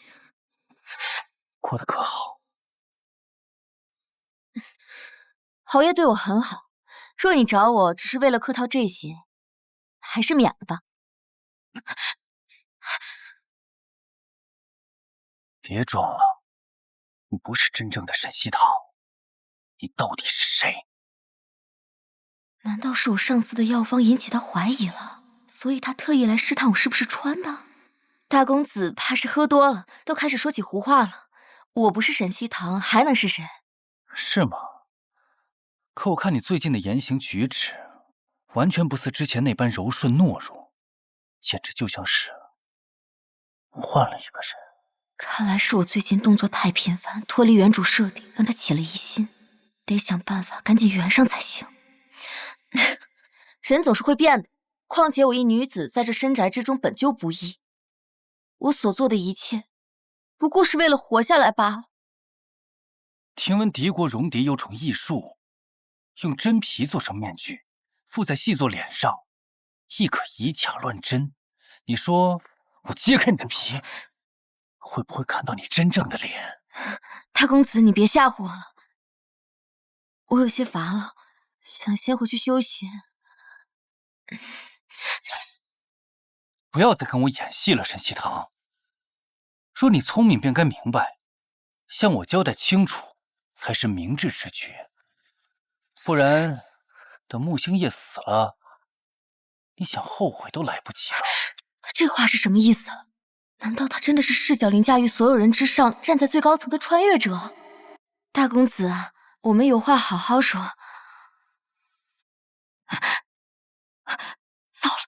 过得可好？
侯爷对我很好，若你找我只是为了客套这些，还是免了吧。
别装了，你不是真正的沈西堂，你到底是谁？
难道是我上次的药方引起他怀疑了，所以他特意来试探我是不是穿的？大公子怕是喝多了，都开始说起胡话了。我不是沈西堂，还能是谁？
是吗？可我看你最近的言行举止，完全不似之前那般柔顺懦弱，简直就像是换了一个人。
看来是我最近动作太频繁，脱离原主设定，让他起了疑心，得想办法赶紧圆上才行。人总是会变的，况且我一女子在这深宅之中本就不易，我所做的一切，不过是为了活下来罢了。
听闻敌国戎狄有种异术，用真皮做成面具，附在细作脸上，亦可以假乱真。你说我揭开你的皮，会不会看到你真正的脸？
大公子，你别吓唬我了，我有些乏了，想先回去休息。
不要再跟我演戏了，沈西堂。若你聪明，便该明白，向我交代清楚才是明智之举。不然，等穆星夜死了，你想后悔都来不及了。
他这话是什么意思？难道他真的是视角凌驾于所有人之上，站在最高层的穿越者？大公子，我们有话好好说。糟了！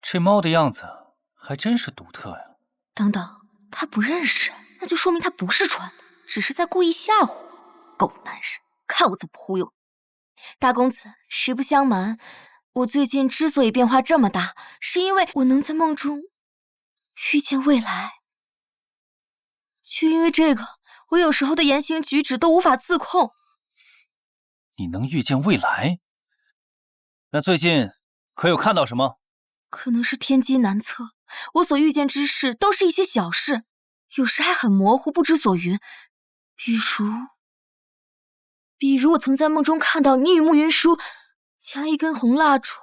这猫的样子还真是独特呀。
等等，他不认识，那就说明他不是穿的，只是在故意吓唬我。狗男人，看我怎么忽悠你！大公子，实不相瞒，我最近之所以变化这么大，是因为我能在梦中遇见未来。就因为这个，我有时候的言行举止都无法自控。
你能预见未来？那最近可有看到什么？
可能是天机难测，我所遇见之事都是一些小事，有时还很模糊，不知所云。比如我曾在梦中看到你与慕云舒将一根红蜡烛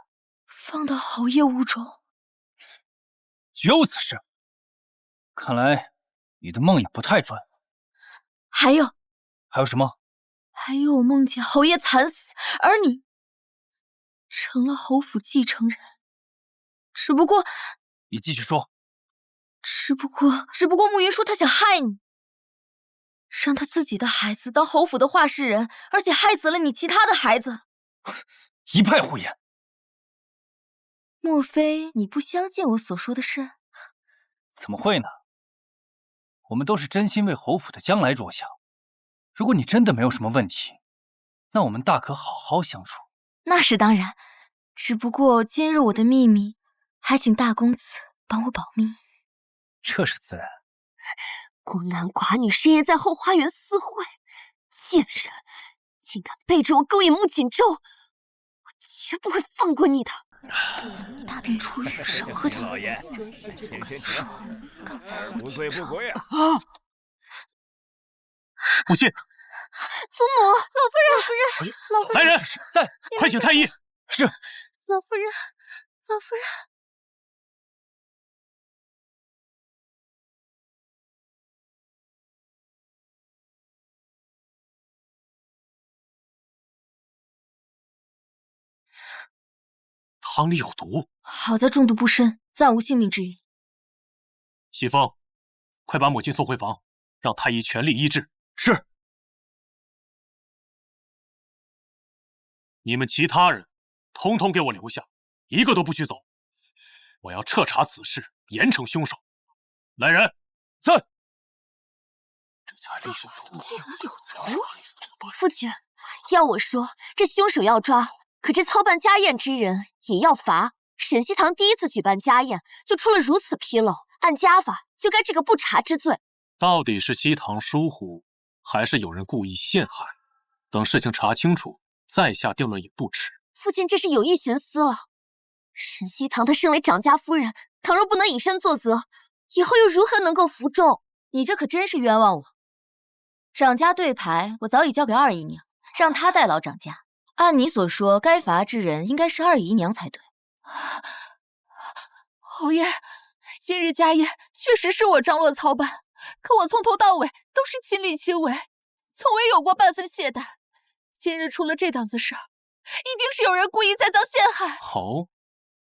放到侯爷屋中。
绝无此事。看来你的梦也不太准。
还有
什么？
还有我梦见侯爷惨死，而你成了侯府继承人。只不过，
你继续说。
只不过慕云舒他想害你，让他自己的孩子当侯府的话事人，而且害死了你其他的孩子。
一派胡言！
莫非你不相信我所说的事？
怎么会呢？我们都是真心为侯府的将来着想。如果你真的没有什么问题，那我们大可好好相处。
那是当然，只不过今日我的秘密，还请大公子帮我保密。
这是自然。
孤男寡女深夜在后花园私会，贱人，竟敢背着我勾引穆锦州，我绝不会放过你的！
大病初愈，少喝点。
老爷，
说刚才
不醉不归啊！
母亲，
祖母，
老夫人，
来人，在，快请太医。是。
老夫人。
汤里有毒，
好在中毒不深，暂无性命之虞。
西风，快把母亲送回房，让太医全力医治。
是。
你们其他人，统统给我留下，一个都不许走。我要彻查此事，严惩凶手。来人，
在。
这才力所毒。
父亲，要我说，这凶手要抓。可这操办家宴之人也要罚。沈西堂第一次举办家宴就出了如此纰漏，按家法就该治个不查之罪。
到底是西堂疏忽，还是有人故意陷害？等事情查清楚，再下定论也不迟。
父亲这是有意徇私了。沈西堂她身为长家夫人，倘若不能以身作则，以后又如何能够服众？
你这可真是冤枉我。长家对牌我早已交给二姨娘，让她代劳长家。按你所说，该罚之人应该是二姨娘才对。
侯爷，今日家宴确实是我张罗操办，可我从头到尾都是亲力亲为，从未有过半分懈怠。今日出了这档子事儿，一定是有人故意栽赃陷害。
哦，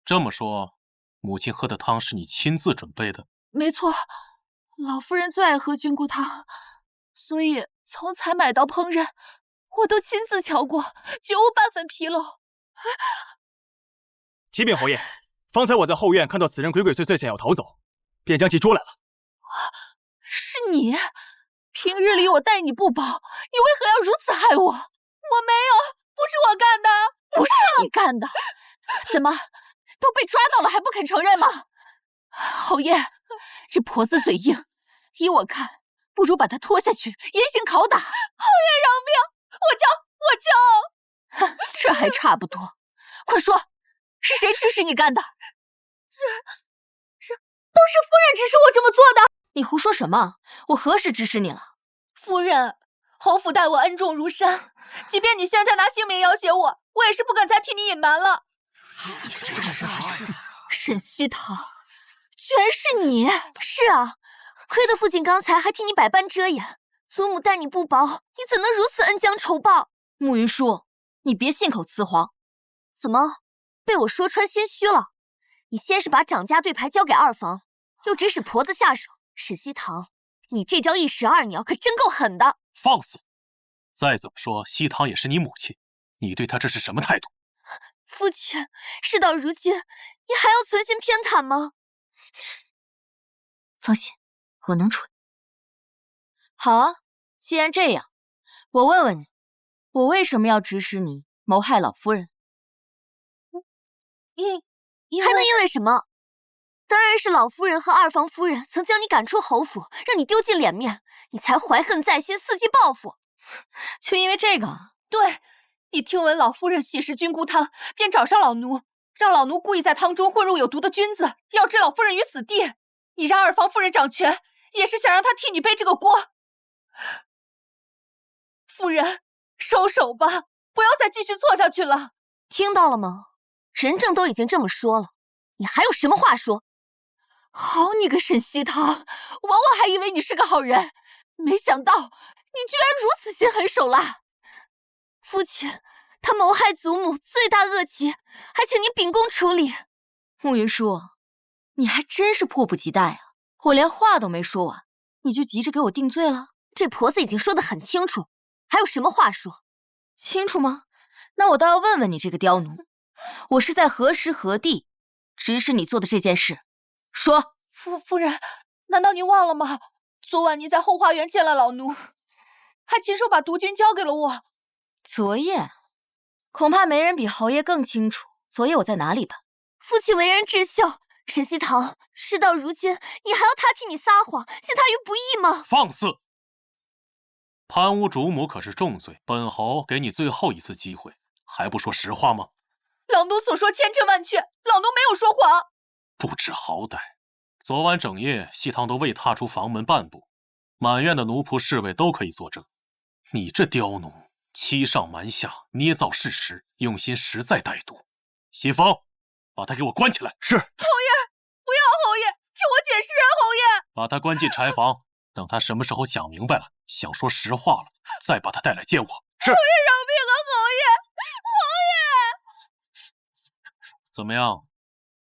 这么说，母亲喝的汤是你亲自准备的？
没错，老夫人最爱喝菌菇汤，所以从采买到烹饪，我都亲自瞧过，绝无半分纰漏。
启禀侯爷，方才我在后院看到此人鬼鬼祟祟想要逃走，便将其捉来了。
是你？平日里我待你不薄，你为何要如此害我？我
没有，不是我干的，
不是你干的，怎么都被抓到了还不肯承认吗？侯爷，这婆子嘴硬，依我看，不如把她拖下去严刑拷打。
侯爷饶命，我招。
哼，这还差不多，快说，是谁指使你干的？
都是夫人指使我这么做的。
你胡说什么？我何时指使你了？
夫人，侯府待我恩重如山，即便你现在拿性命要挟我，我也是不敢再替你隐瞒了。
沈西堂，居然是你！
是啊，亏得父亲刚才还替你百般遮掩，祖母待你不薄，你怎能如此恩将仇报？
慕云舒，你别信口雌黄。
怎么被我说穿心虚了？你先是把掌家对牌交给二房，又指使婆子下手。沈西堂，你这招一石二鸟可真够狠的。
放肆！再怎么说，西堂也是你母亲，你对她这是什么态度？
父亲，事到如今，你还要存心偏袒吗？
放心，我能处理。好啊，既然这样，我问问你，我为什么要指使你谋害老夫人？
还能因为什么？当然是老夫人和二房夫人曾将你赶出侯府，让你丢尽脸面，你才怀恨在心，伺机报复。
就因为这个？
对，你听闻老夫人喜食菌菇汤，便找上老奴，让老奴故意在汤中混入有毒的菌子，要置老夫人于死地。你让二房夫人掌权，也是想让她替你背这个锅。夫人，收手吧，不要再继续做下去了。
听到了吗？人证都已经这么说了，你还有什么话说？
好你个沈西堂，枉我还以为你是个好人，没想到你居然如此心狠手辣。
父亲，他谋害祖母，罪大恶极，还请您秉公处理。
慕云舒，你还真是迫不及待啊！我连话都没说完，你就急着给我定罪了？
这婆子已经说得很清楚，还有什么话说？
清楚吗？那我倒要问问你这个刁奴，我是在何时何地指使你做的这件事？说。
夫人，难道您忘了吗？昨晚您在后花园见了老奴，还亲手把毒菌交给了我。
昨夜，恐怕没人比侯爷更清楚昨夜我在哪里吧。
父亲为人至孝，沈西堂，事到如今，你还要他替你撒谎，陷他于不义吗？
放肆！贪污主母可是重罪，本侯给你最后一次机会，还不说实话吗？
老奴所说千真万确，老奴没有说谎。
不知好歹，昨晚整夜西堂都未踏出房门半步，满院的奴仆侍卫都可以作证。你这刁奴，欺上瞒下，捏造事实，用心实在歹毒。西风，把他给我关起来。
是。
侯爷，不要侯爷，听我解释啊，侯爷。
把他关进柴房，等他什么时候想明白了，想说实话了，再把他带来见我。
是。
侯爷饶命啊，侯爷，侯爷。
怎么样？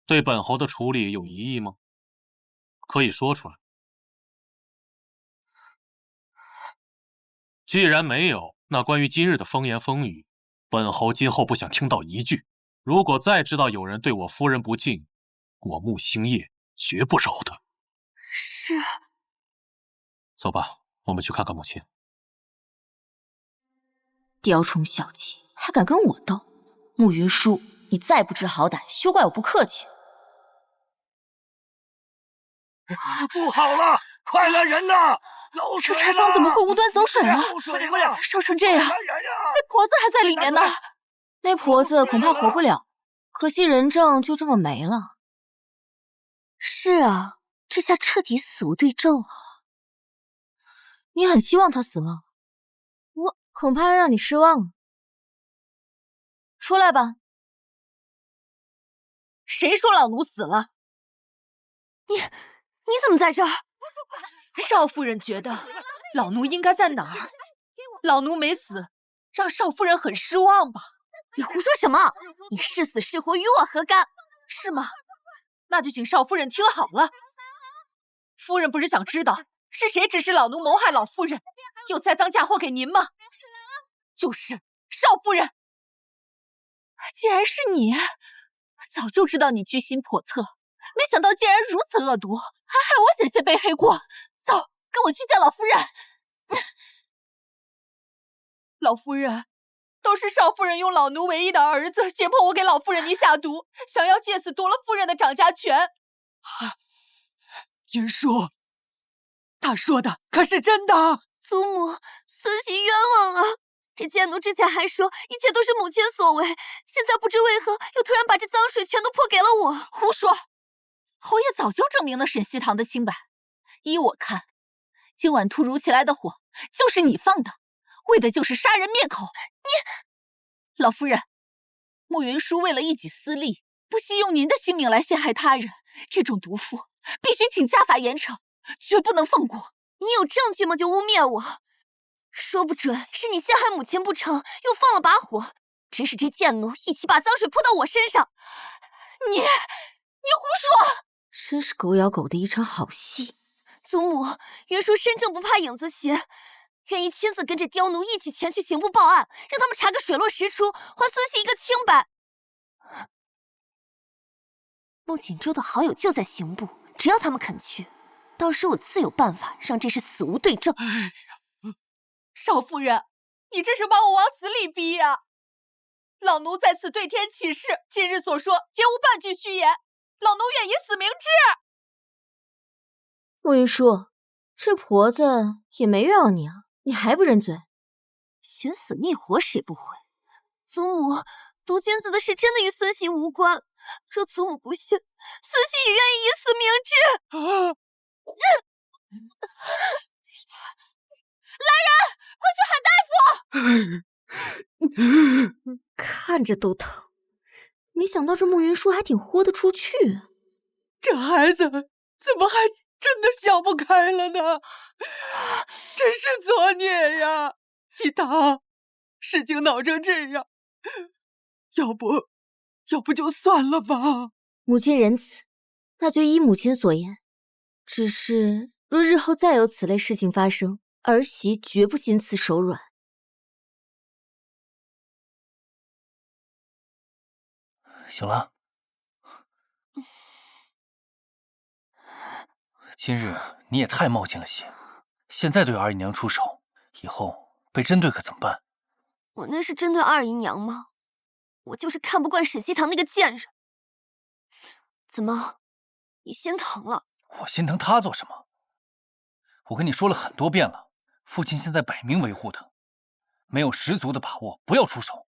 对本侯的处理有疑义吗？可以说出来。既然没有，那关于今日的风言风语，本侯今后不想听到一句。如果再知道有人对我夫人不敬，我穆星夜绝不饶他。
是。
走吧，我们去看看母亲。
雕虫小技，还敢跟我斗？慕云舒，你再不知好歹，休怪我不客气。
不好了，快来人呐！走水了！
这柴房怎么会无端走水了？烧成这样，那婆子还在里面呢。
那婆子恐怕活不了，可惜人证就这么没了。
是啊，这下彻底死无对证了。
你很希望她死吗？我恐怕让你失望了。出来吧。
谁说老奴死了？
你怎么在这儿？
少夫人觉得老奴应该在哪儿？老奴没死，让少夫人很失望吧？
你胡说什么？你是死是活与我何干？
是吗？那就请少夫人听好了。夫人不是想知道是谁指使老奴谋害老夫人，又栽赃嫁祸给您吗？就是少夫人。
既然是你，早就知道你居心叵测，没想到竟然如此恶毒，还害我险些背黑锅。走，跟我去见老夫人。
老夫人，都是少夫人用老奴唯一的儿子胁迫我给老夫人您下毒，想要借此夺了夫人的掌家权。
云舒，他说的可是真的？
祖母，孙媳冤枉啊！这贱奴之前还说一切都是母亲所为，现在不知为何又突然把这脏水全都泼给了我。
胡说！侯爷早就证明了沈西堂的清白。依我看，今晚突如其来的火就是你放的，为的就是杀人灭口。你，老夫人，慕云舒为了一己私利，不惜用您的性命来陷害他人，这种毒妇必须请家法严惩，绝不能放过。
你有证据吗？就污蔑我，说不准是你陷害母亲不成，又放了把火，指使这贱奴一起把脏水泼到我身上。
你胡说！
真是狗咬狗的一场好戏。
祖母，云舒身正不怕影子斜，愿意亲自跟着刁奴一起前去刑部报案，让他们查个水落石出，还孙媳一个清白。穆锦州的好友就在刑部，只要他们肯去，到时我自有办法让这事死无对证。
少夫人，你这是把我往死里逼呀！老奴在此对天起誓，今日所说皆无半句虚言，老奴愿以死明志。
慕云舒，这婆子也没冤枉你啊，你还不认罪？
悬死灭活谁不会？祖母毒君子的事真的与孙媳无关，若祖母不信，孙媳也愿意以死明志。
来人，快去喊大夫！
看着都疼，没想到这慕云舒还挺豁得出去啊。
这孩子怎么还真的想不开了呢？真是作孽呀！喜堂，事情闹成这样，要不就算了吧。
母亲仁慈，那就依母亲所言。只是若日后再有此类事情发生，儿媳绝不心慈手软。
行了，今日你也太冒进了些，现在对二姨娘出手，以后被针对可怎么办？
我那是针对二姨娘吗？我就是看不惯沈西堂那个贱人。怎么，你心疼了？
我心疼他做什么？我跟你说了很多遍了，父亲现在摆明维护他，没有十足的把握，不要出手。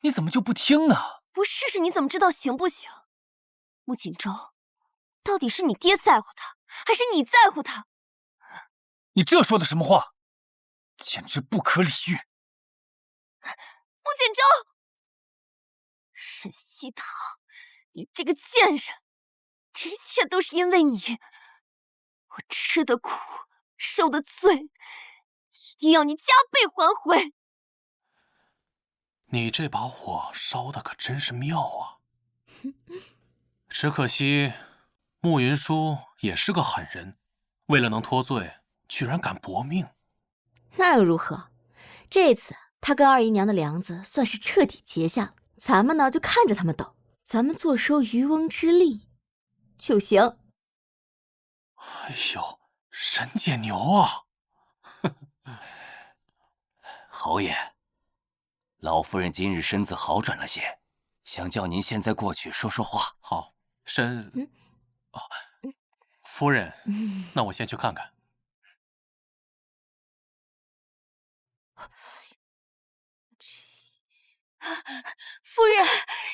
你怎么就不听呢？
不试试你怎么知道行不行？穆锦州，到底是你爹在乎他，还是你在乎他？
你这说的什么话？简直不可理喻！
穆锦州，沈西堂，你这个贱人，这一切都是因为你，我吃的苦，受的罪，一定要你加倍还回。
你这把火烧的可真是妙啊！只可惜慕云舒也是个狠人，为了能脱罪，居然敢搏命。
那又如何？这次他跟二姨娘的梁子算是彻底结下了，咱们呢就看着他们斗，咱们坐收渔翁之利就行。
哎呦，沈姐牛啊！
侯爷，老夫人今日身子好转了些，想叫您现在过去说说话。
好，夫人，那我先去看看。
夫人，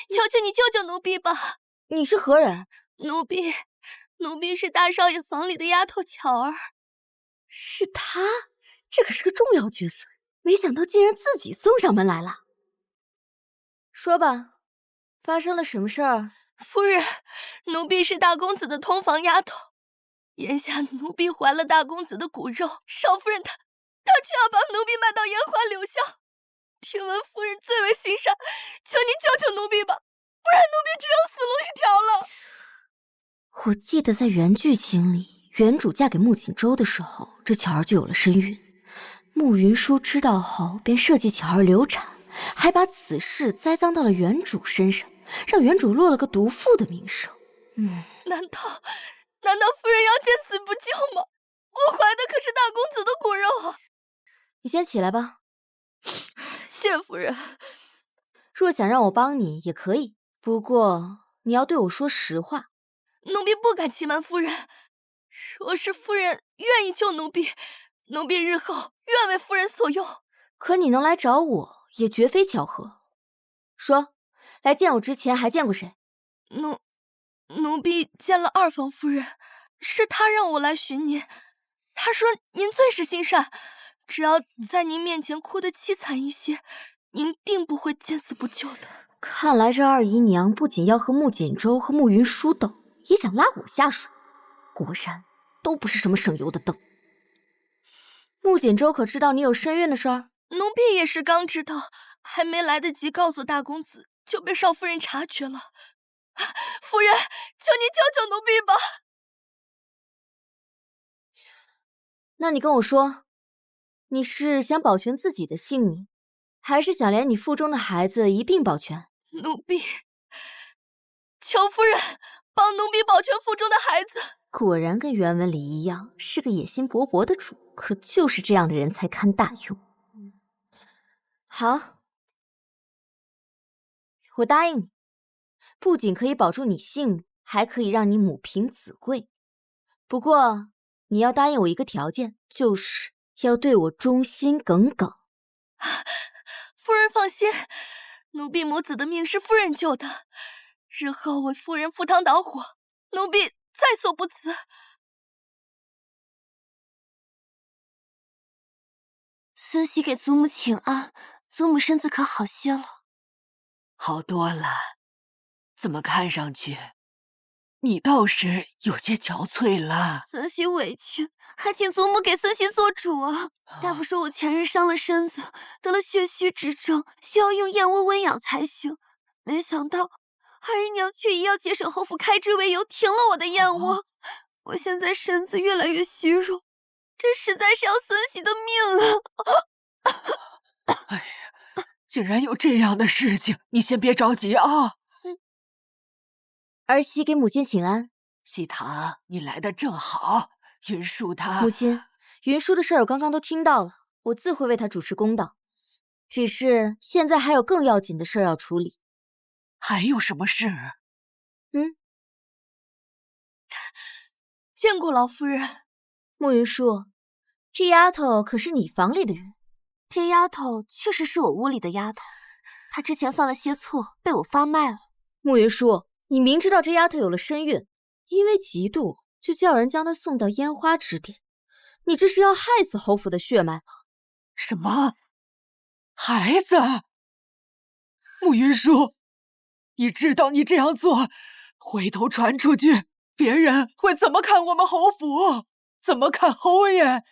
求求你救救奴婢吧！
你是何人？
奴婢是大少爷房里的丫头巧儿。
是他？这可是个重要角色，没想到竟然自己送上门来了。说吧，发生了什么事儿？
夫人，奴婢是大公子的通房丫头，眼下奴婢怀了大公子的骨肉，少夫人她却要把奴婢卖到烟花柳巷。听闻夫人最为心善，求您救救奴婢吧，不然奴婢只有死路一条了。
我记得在原剧情里，原主嫁给穆锦州的时候，这巧儿就有了身孕。穆云舒知道后，便设计巧儿流产，还把此事栽赃到了原主身上，让原主落了个毒妇的名声。
难道夫人要见死不救吗？我怀的可是大公子的骨肉啊！
你先起来吧。
谢夫人。
若想让我帮你也可以，不过你要对我说实话。
奴婢不敢欺瞒夫人，若是夫人愿意救奴婢，奴婢日后愿为夫人所用。
可你能来找我，也绝非巧合。说，来见我之前还见过谁？
奴婢见了二房夫人，是她让我来寻您。她说您最是心善，只要在您面前哭得凄惨一些，您定不会见死不救的。
看来这二姨娘不仅要和穆锦州和慕云舒斗，也想拉我下水。果然都不是什么省油的灯。穆锦州可知道你有身孕的事儿？
奴婢也是刚知道，还没来得及告诉大公子，就被少夫人察觉了。夫人，求您救救奴婢吧！
那你跟我说，你是想保全自己的性命，还是想连你腹中的孩子一并保全？
奴婢，求夫人帮奴婢保全腹中的孩子。
果然跟原文里一样，是个野心勃勃的主。可就是这样的人才堪大用。好，我答应你，不仅可以保住你性命，还可以让你母凭子贵。不过你要答应我一个条件，就是要对我忠心耿耿。
夫人放心，奴婢母子的命是夫人救的，日后为夫人赴汤蹈火，奴婢在所不辞。
孙喜给祖母请安，祖母身子可好些了？
好多了。怎么看上去，你倒是有些憔悴了？
孙喜委屈，还请祖母给孙喜做主啊！大夫说我前日伤了身子，得了血虚之症，需要用燕窝温养才行。没想到二姨娘却以要节省侯府开支为由，停了我的燕窝。我现在身子越来越虚弱，这实在是要孙喜的命啊！
哎呀，竟然有这样的事情！你先别着急啊。
儿媳给母亲请安。
喜堂，你来的正好。云舒她……
母亲，云舒的事儿我刚刚都听到了，我自会为她主持公道。只是现在还有更要紧的事儿要处理。
还有什么事？
见过老夫人。
慕云舒，这丫头可是你房里的人？
这丫头确实是我屋里的丫头，她之前犯了些错，被我发卖了。
慕云舒，你明知道这丫头有了身孕，因为嫉妒就叫人将她送到烟花之典，你这是要害死侯府的血脉吗？
什么？孩子？慕云舒，你知道你这样做，回头传出去，别人会怎么看我们侯府？怎么看侯爷？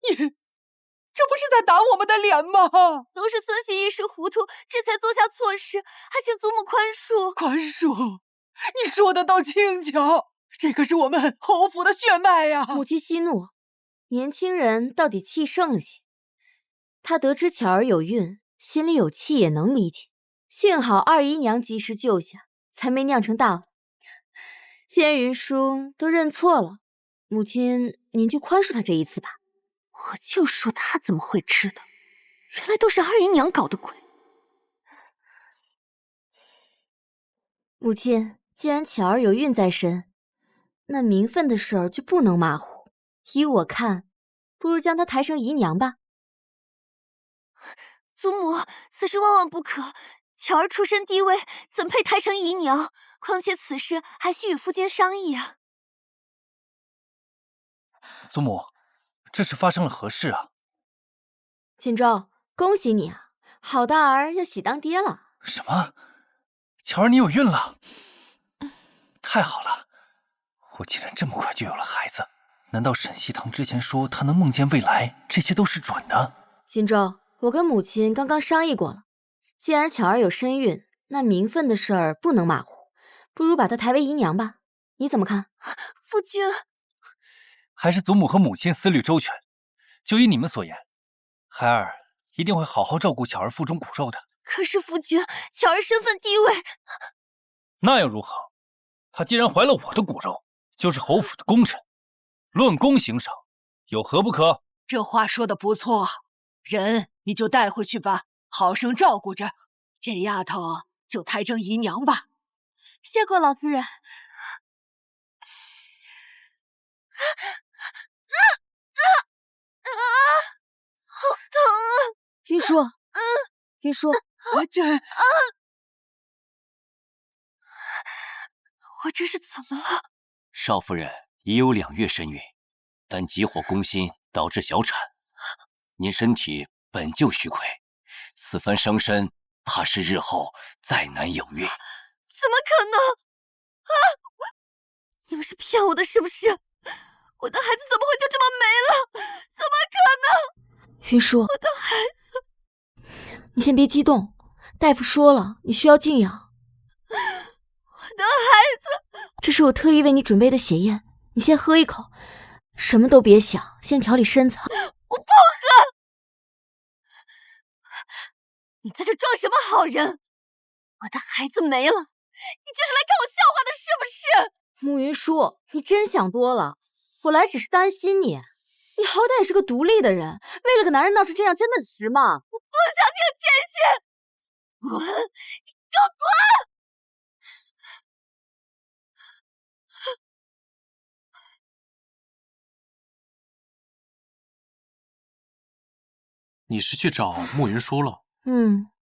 你这不是在打我们的脸吗？
都是孙喜一时糊涂，这才做下错事，还请祖母宽恕。
宽恕？你说的倒轻巧，这可是我们侯府的血脉呀！
母亲息怒，年轻人到底气盛了些。他得知巧儿有孕，心里有气也能理解。幸好二姨娘及时救下，才没酿成大祸。既然云舒都认错了，母亲您就宽恕他这一次吧。
我就说他怎么会知道，原来都是二姨娘搞的鬼。
母亲，既然巧儿有孕在身，那名分的事儿就不能马虎。依我看，不如将她抬成姨娘吧。
祖母，此事万万不可。巧儿出身低微，怎配抬成姨娘？况且此事还需与夫君商议啊。
祖母，这是发生了何事啊？
锦州，恭喜你啊，好大儿要喜当爹了。
什么？巧儿，你有孕了？太好了！我竟然这么快就有了孩子。难道沈西堂之前说他能梦见未来，这些都是准的？
锦州，我跟母亲刚刚商议过了，既然巧儿有身孕，那名分的事儿不能马虎，不如把她抬为姨娘吧。你怎么看？
夫君，
还是祖母和母亲思虑周全。就依你们所言，孩儿一定会好好照顾巧儿腹中骨肉的。
可是夫君，巧儿身份低微，
那又如何？她既然怀了我的骨肉，就是侯府的功臣，论功行赏，有何不可？
这话说的不错，人你就带回去吧，好生照顾着。这丫头就抬成姨娘吧。
谢过老夫人。
好疼啊！
云舒，云舒，
我这是怎么了？
少夫人已有2月身孕，但急火攻心，导致小产。您身体本就虚亏，此番伤身，怕是日后再难有孕。
怎么可能？啊！你们是骗我的，是不是？我的孩子怎么会就这么没了？怎么可能？
云舒，
我的孩子，
你先别激动，大夫说了，你需要静养。
我的孩子，
这是我特意为你准备的血燕，你先喝一口，什么都别想，先调理身子。
我不喝！你在这装什么好人？我的孩子没了，你就是来看我笑话的，是不是？
慕云舒，你真想多了。我来只是担心你，你好歹也是个独立的人，为了个男人闹成这样，真的值吗？
我不想听这些，滚！你给我滚！
你是去找慕云舒了？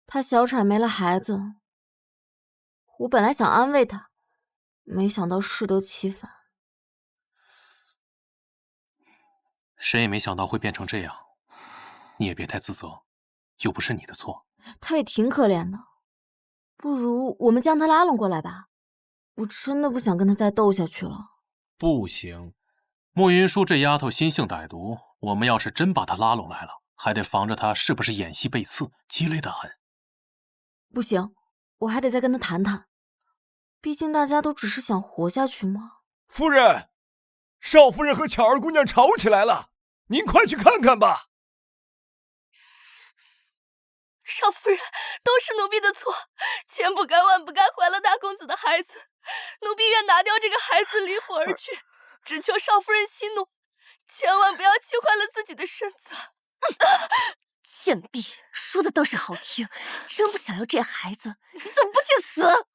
她小产没了孩子，我本来想安慰她，没想到适得其反。
谁也没想到会变成这样，你也别太自责，又不是你的错。
她也挺可怜的，不如我们将她拉拢过来吧。我真的不想跟她再斗下去了。
不行，慕云舒这丫头心性歹毒，我们要是真把她拉拢来了，还得防着她是不是演戏背刺，鸡肋得很。
不行，我还得再跟她谈谈，毕竟大家都只是想活下去嘛。
夫人，少夫人和巧儿姑娘吵起来了，您快去看看吧。
少夫人，都是奴婢的错，千不该万不该怀了大公子的孩子，奴婢愿拿掉这个孩子，离府而去，只求少夫人息怒，千万不要气坏了自己的身子。
贱婢，说的倒是好听，真不想要这孩子，你怎么不去死？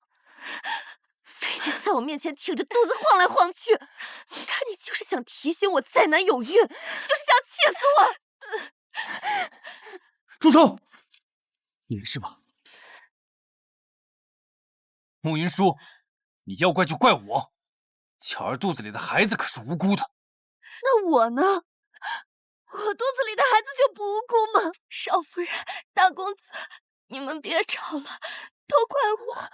非得在我面前挺着肚子晃来晃去，看你就是想提醒我再难有孕，就是想气死我！
住手！你没事吧？慕云舒，你要怪就怪我，巧儿肚子里的孩子可是无辜的。
那我呢？我肚子里的孩子就不无辜吗？
少夫人，大公子，你们别吵了，都怪我。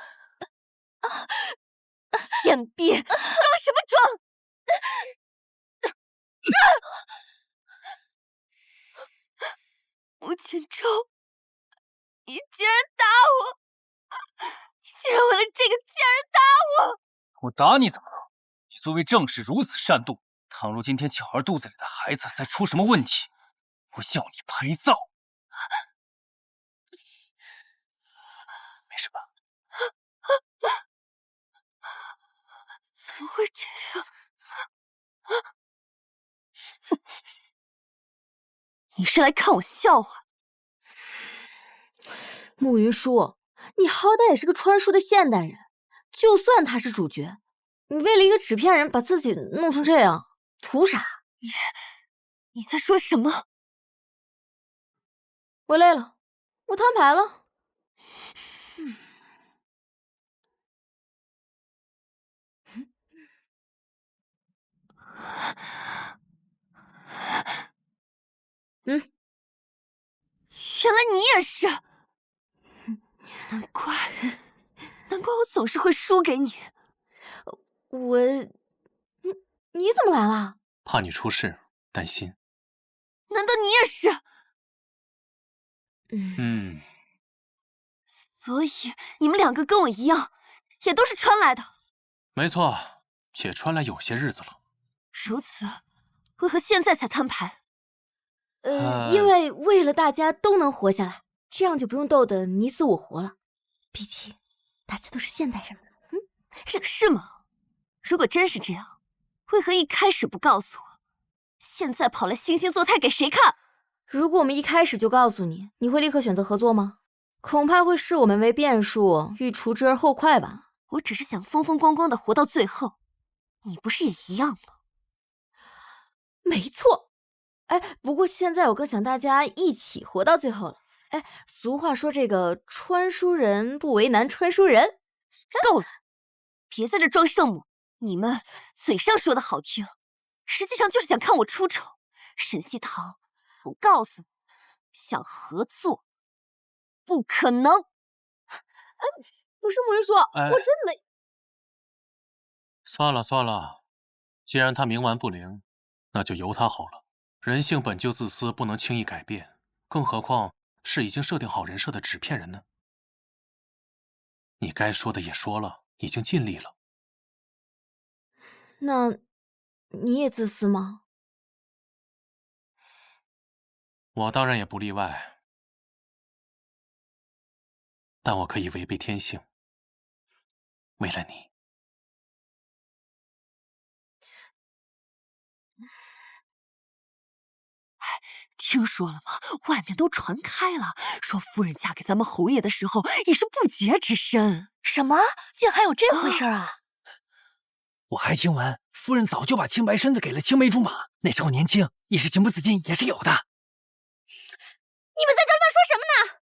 贱婢，装什么装？穆锦州，你竟然打我！你竟然为了这个贱人打我！
我打你怎么了？你作为正室如此善妒，倘若今天巧儿肚子里的孩子再出什么问题，我要你陪葬。没事吧？
怎么会这样？你是来看我笑话？
慕云舒，你好歹也是个穿书的现代人，就算他是主角，你为了一个纸片人把自己弄成这样，图啥？
你在说什么？
我累了，我摊牌了。
原来你也是，难怪我总是会输给你。
你怎么来了？
怕你出事，担心。
难道你也是？所以你们两个跟我一样，也都是穿来的。
没错，且穿来有些日子了。
如此，为何现在才摊牌？
因为为了大家都能活下来，这样就不用斗得你死我活了。毕竟大家都是现代人嘛。
是吗？如果真是这样，为何一开始不告诉我？现在跑来惺惺作态给谁看？
如果我们一开始就告诉你，你会立刻选择合作吗？恐怕会视我们为变数，欲除之而后快吧。
我只是想风风光光的活到最后，你不是也一样吗？
没错。不过现在我更想大家一起活到最后了。俗话说这个穿书人不为难穿书人。
够了，别在这装圣母。你们嘴上说的好听，实际上就是想看我出丑。沈西堂，我告诉你，想合作不可能。
不是慕云舒，我真的没。
算了，既然他冥顽不灵，那就由他好了。人性本就自私，不能轻易改变，更何况是已经设定好人设的纸片人呢？你该说的也说了，已经尽力了。
那你也自私吗？
我当然也不例外，但我可以违背天性，为了你。
听说了吗？外面都传开了，说夫人嫁给咱们侯爷的时候已是不洁之身。
什么？竟还有这回事啊！
我还听闻夫人早就把青白身子给了青梅竹马，那时候年轻，一时情不自禁也是有的。
你们在这乱说什么呢？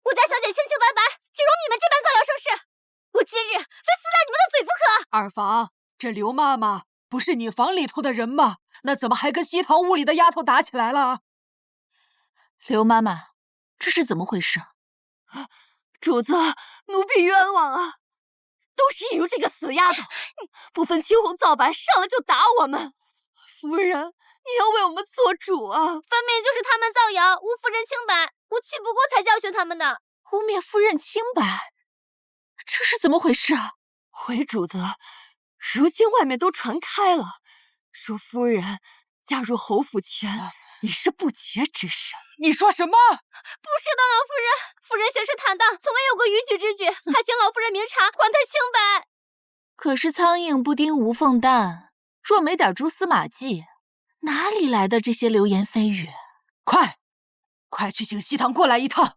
我家小姐清清白白，岂容你们这般造谣生事？我今日非撕烂你们的嘴不可！
二房，这刘妈妈不是你房里头的人吗？那怎么还跟西堂屋里的丫头打起来了？
刘妈妈，这是怎么回事？
主子，奴婢冤枉啊！都是因为这个死丫头，不分青红皂白，上来就打我们。夫人，你要为我们做主啊！
分明就是他们造谣，诬夫人清白，我气不过才教训他们的。
污蔑夫人清白，这是怎么回事啊？
回主子，如今外面都传开了，说夫人嫁入侯府前已是不洁之身。
你说什么？
不是的，老夫人，夫人行事坦荡，从未有过逾矩之举，还请老夫人明察，还她清白。
可是苍蝇不叮无缝蛋，若没点蛛丝马迹，哪里来的这些流言蜚语？
快去请西堂过来一趟，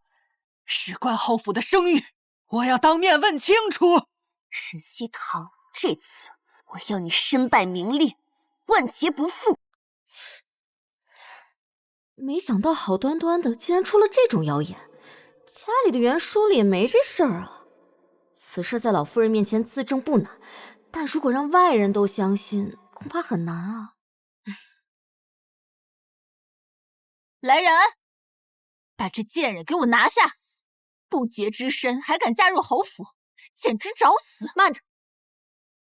事关侯府的声誉，我要当面问清楚。
沈西堂，这次我要你身败名裂，万劫不复。
没想到好端端的竟然出了这种谣言，家里的原书里也没这事儿啊。此事在老夫人面前自证不难，但如果让外人都相信，恐怕很难啊。
来人，把这贱人给我拿下！不洁之身还敢嫁入侯府，简直找死！
慢着，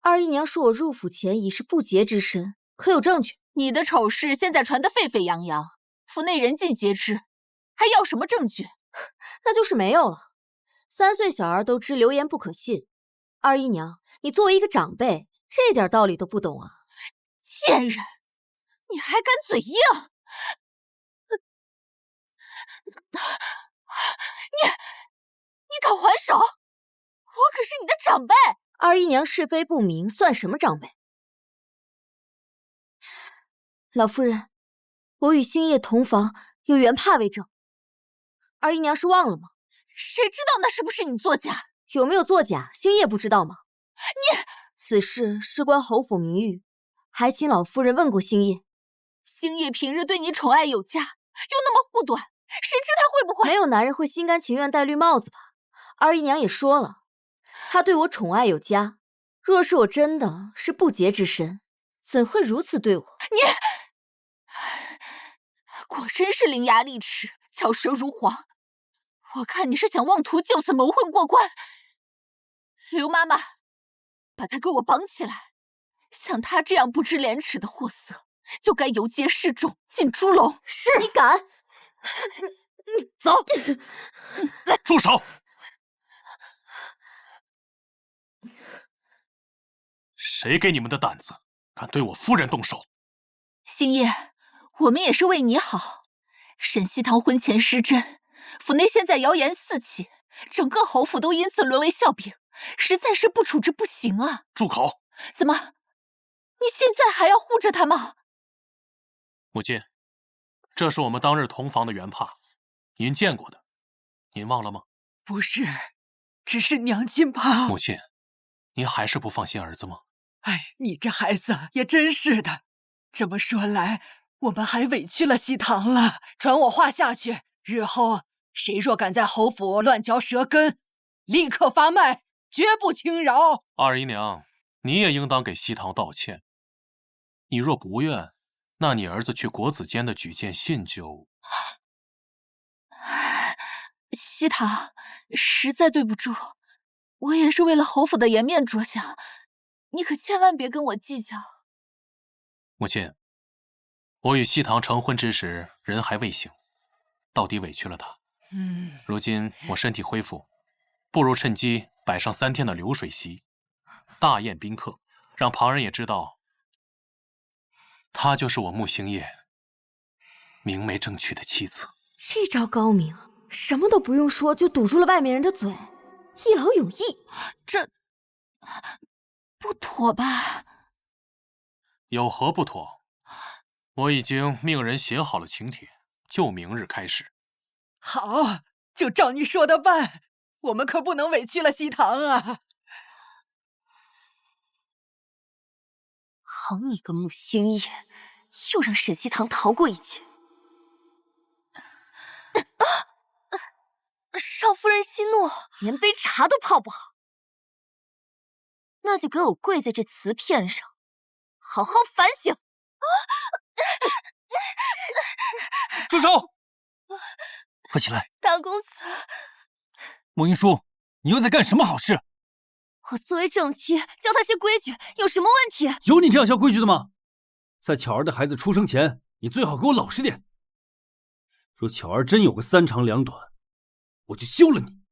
二姨娘说我入府前已是不洁之身，可有证据？
你的丑事现在传得沸沸扬扬，府内人尽皆知，还要什么证据？
那就是没有了。3岁小儿都知流言不可信，二姨娘，你作为一个长辈，这点道理都不懂啊！
贱人，你还敢嘴硬！你敢还手？我可是你的长辈！
二姨娘是非不明，算什么长辈？老夫人，我与星夜同房，有原帕为证。二姨娘是忘了吗？
谁知道那是不是你作假？
有没有作假，星夜不知道吗？
你
此事事关侯府名誉，还请老夫人问过星夜。
星夜平日对你宠爱有加，又那么护短，谁知他会不会……
没有男人会心甘情愿戴绿帽子吧？二姨娘也说了，他对我宠爱有加。若是我真的是不洁之身，怎会如此对我？
你果真是伶牙俐齿，巧舌如簧。我看你是想妄图就此蒙混过关。刘妈妈，把他给我绑起来！像他这样不知廉耻的货色，就该游街示众，进猪笼。
是你敢？
走！
来，住手！谁给你们的胆子，敢对我夫人动手？
星夜，我们也是为你好。沈西堂婚前失贞，府内现在谣言四起，整个侯府都因此沦为笑柄，实在是不处置不行啊！
住口！
怎么，你现在还要护着他吗？
母亲，这是我们当日同房的原帕，您见过的，您忘了吗？
不是，只是娘亲怕。
母亲，您还是不放心儿子吗？
哎，你这孩子也真是的。这么说来，我们还委屈了西堂了。传我话下去，日后谁若敢在侯府乱嚼舌根，立刻发卖，绝不轻饶。
二姨娘，你也应当给西堂道歉。你若不愿，那你儿子去国子监的举荐信就……
西堂，实在对不住，我也是为了侯府的颜面着想，你可千万别跟我计较。
母亲，我与西堂成婚之时，人还未醒，到底委屈了他。如今我身体恢复，不如趁机摆上3天的流水席，大宴宾客，让旁人也知道，她就是我穆星夜明媒正娶的妻子。
这招高明，什么都不用说就堵住了外面人的嘴，一劳永逸。
不妥吧？
有何不妥？我已经命人写好了请帖，就明日开始。
好，就照你说的办。我们可不能委屈了西堂啊！
好你个穆星夜，又让沈西堂逃过一劫。
少夫人息怒，
连杯茶都泡不好，那就给我跪在这瓷片上，好好反省。
住手！快起来！
大公子，
莫英书，你又在干什么好事？
我作为正妻，教他些规矩，有什么问题？
有你这样教规矩的吗？在巧儿的孩子出生前，你最好给我老实点。若巧儿真有个3长2短，我就休了你。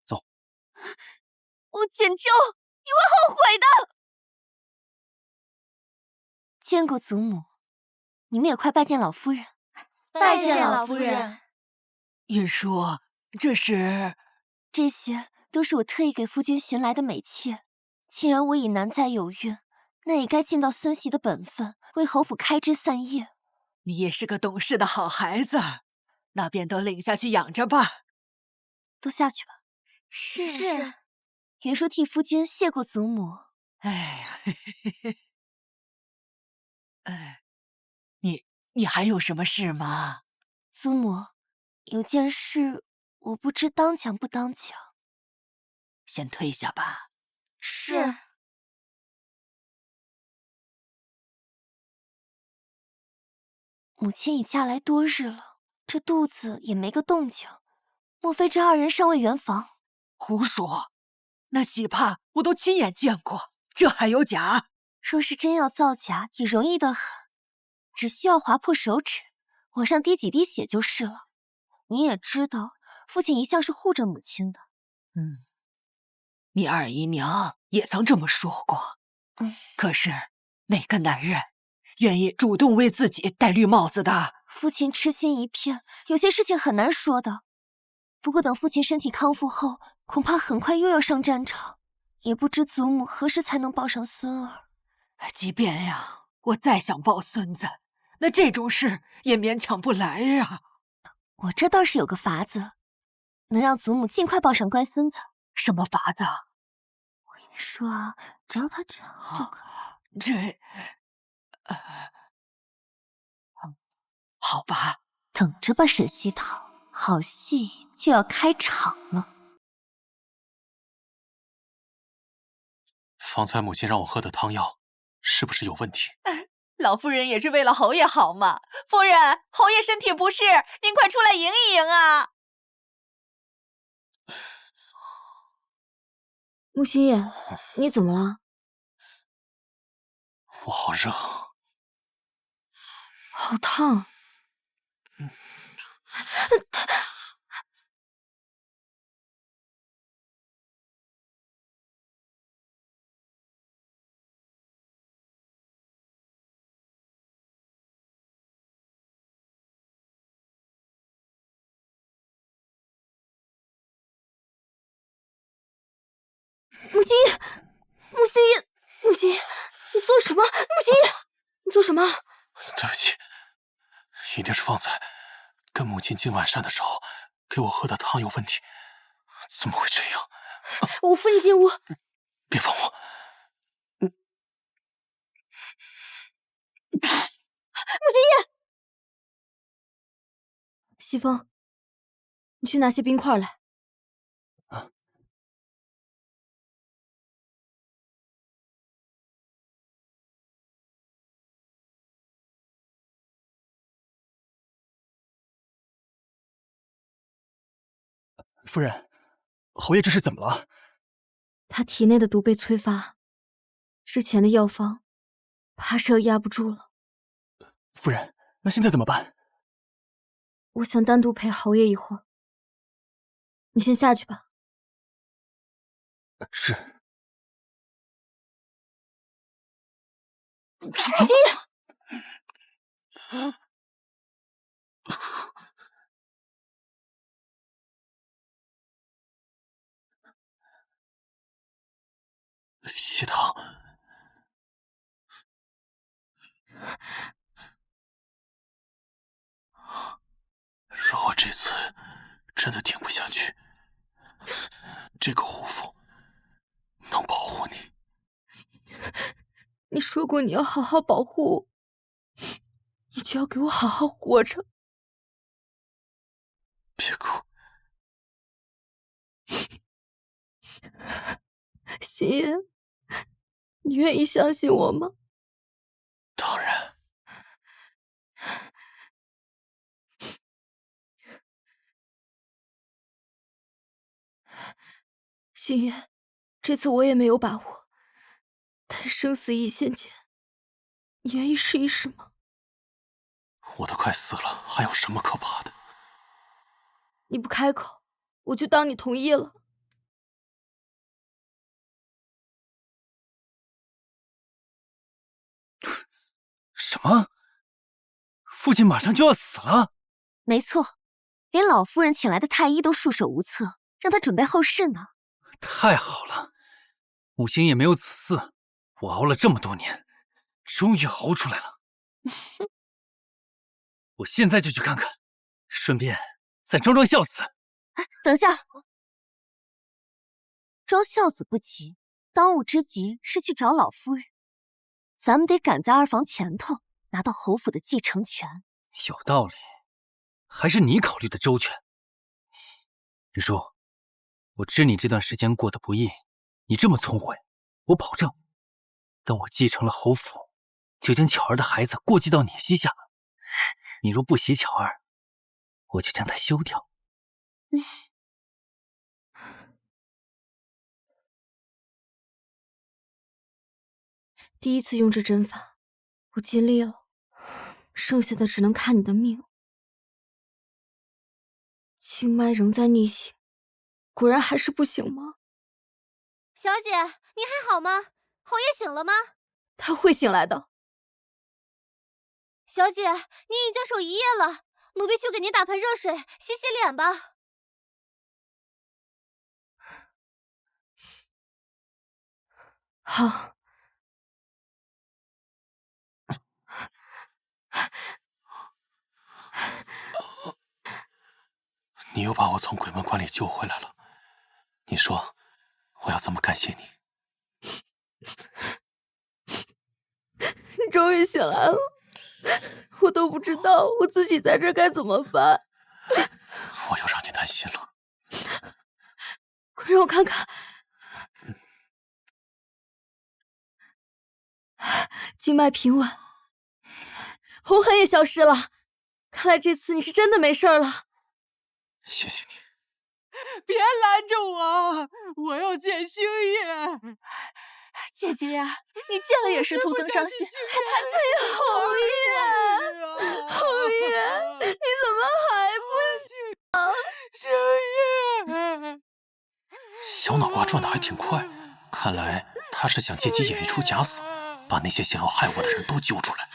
走。
我简州，你会后悔的。见过祖母，你们也快拜见老夫人。
拜见老夫人。
云舒，
这些都是我特意给夫君寻来的美妾。既然我已难再有孕，那也该尽到孙媳的本分，为侯府开枝散叶。
你也是个懂事的好孩子，那便都领下去养着吧。
都下去吧。
是。
云舒替夫君谢过祖母。
哎呀，你还有什么事吗？
祖母，有件事我不知当讲不当讲。
先退下吧。
是。
母亲已嫁来多日了，这肚子也没个动静，莫非这2人尚未圆房？
胡说！那喜帕我都亲眼见过，这还有假？
若是真要造假，也容易得很，只需要划破手指，往上滴几滴血就是了。你也知道，父亲一向是护着母亲的。
你二姨娘也曾这么说过。可是哪个男人愿意主动为自己戴绿帽子的？
父亲痴心一片，有些事情很难说的。不过等父亲身体康复后，恐怕很快又要上战场，也不知祖母何时才能抱上孙儿。
即便呀，我再想抱孙子，那这种事也勉强不来呀。
我这倒是有个法子，能让祖母尽快抱上乖孙子。
什么法子？
我跟你说啊，只要他这样就可以。
好吧，
等着吧，沈西堂，好戏就要开场了。
方才母亲让我喝的汤药，是不是有问题？
老夫人也是为了侯爷好嘛。夫人，侯爷身体不适，您快出来迎一迎啊！
穆星夜，你怎么了？
我好热，
好烫。
穆星夜，穆星夜，穆星夜，你做什么？穆星夜，你做什么？
对不起，一定是方才跟母亲进晚膳的时候给我喝的汤有问题，怎么会这样？
我扶你进屋。
别碰我！
穆星夜，
西风，你去拿些冰块来。
夫人，侯爷这是怎么了？
他体内的毒被催发，之前的药方怕是要压不住了。
夫人，那现在怎么办？
我想单独陪侯爷一会儿，你先下去吧。
是。
母亲夜。
这次真的挺不下去，这个护符能保护你。
你说过你要好好保护我，你就要给我好好活着。
别哭。
星夜，你愿意相信我吗？
当然。
星夜，这次我也没有把握，但生死一线间，你愿意试一试吗？
我都快死了，还有什么可怕的？
你不开口，我就当你同意了。
什么？父亲马上就要死了？
没错，连老夫人请来的太医都束手无策，让他准备后事呢。
太好了，母亲也没有子嗣，我熬了这么多年，终于熬出来了。我现在就去看看，顺便再装装孝子。
等下，装孝子不急，当务之急是去找老夫人。咱们得赶在二房前头拿到侯府的继承权。
有道理，还是你考虑的周全。云舒，我知你这段时间过得不易，你这么聪慧，我保证，等我继承了侯府，就将巧儿的孩子过继到你膝下。你若不喜巧儿，我就将她休掉。
第一次用这针法，我尽力了，剩下的只能看你的命。清脉仍在逆行，果然还是不行吗？
小姐，你还好吗？侯爷醒了吗？
他会醒来的。
小姐，您已经守一夜了，奴婢去给您打盆热水，洗洗脸吧。
好。
你又把我从鬼门关里救回来了，你说我要怎么感谢你？
你终于醒来了，我都不知道我自己在这该怎么办。
我又让你担心了。
快让我看看。经脉平稳，红痕也消失了，看来这次你是真的没事了。
谢谢你。
别拦着我，我要见星夜。
姐姐呀，你见了也是徒增伤心，还谈
侯爷，侯爷，你怎么还不醒？
星夜，
小脑瓜转得还挺快，看来他是想借机演一出假死，把那些想要害我的人都揪出来。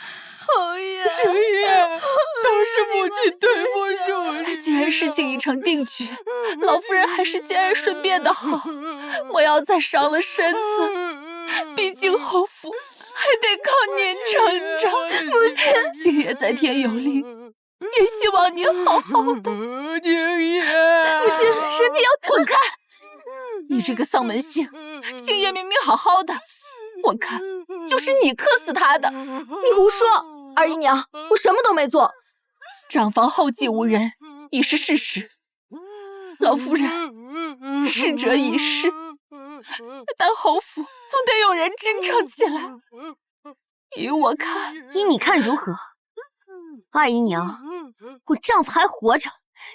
侯爷，
星夜，都是母亲对不住你。
既然事情已成定局，老夫人还是节哀顺变的好，莫要再伤了身子。毕竟侯府还得靠您撑着。母亲，星爷在天有灵，也希望您好好的。
星夜，
母亲身体要滚开！你这个丧门星，星爷明明好好的，我看就是你克死他的。
你胡说！二姨娘，我什么都没做。
长房后继无人已是事实，老夫人逝者已逝，但侯府总得有人支撑起来。依我看，
依你看如何？二姨娘，我丈夫还活着，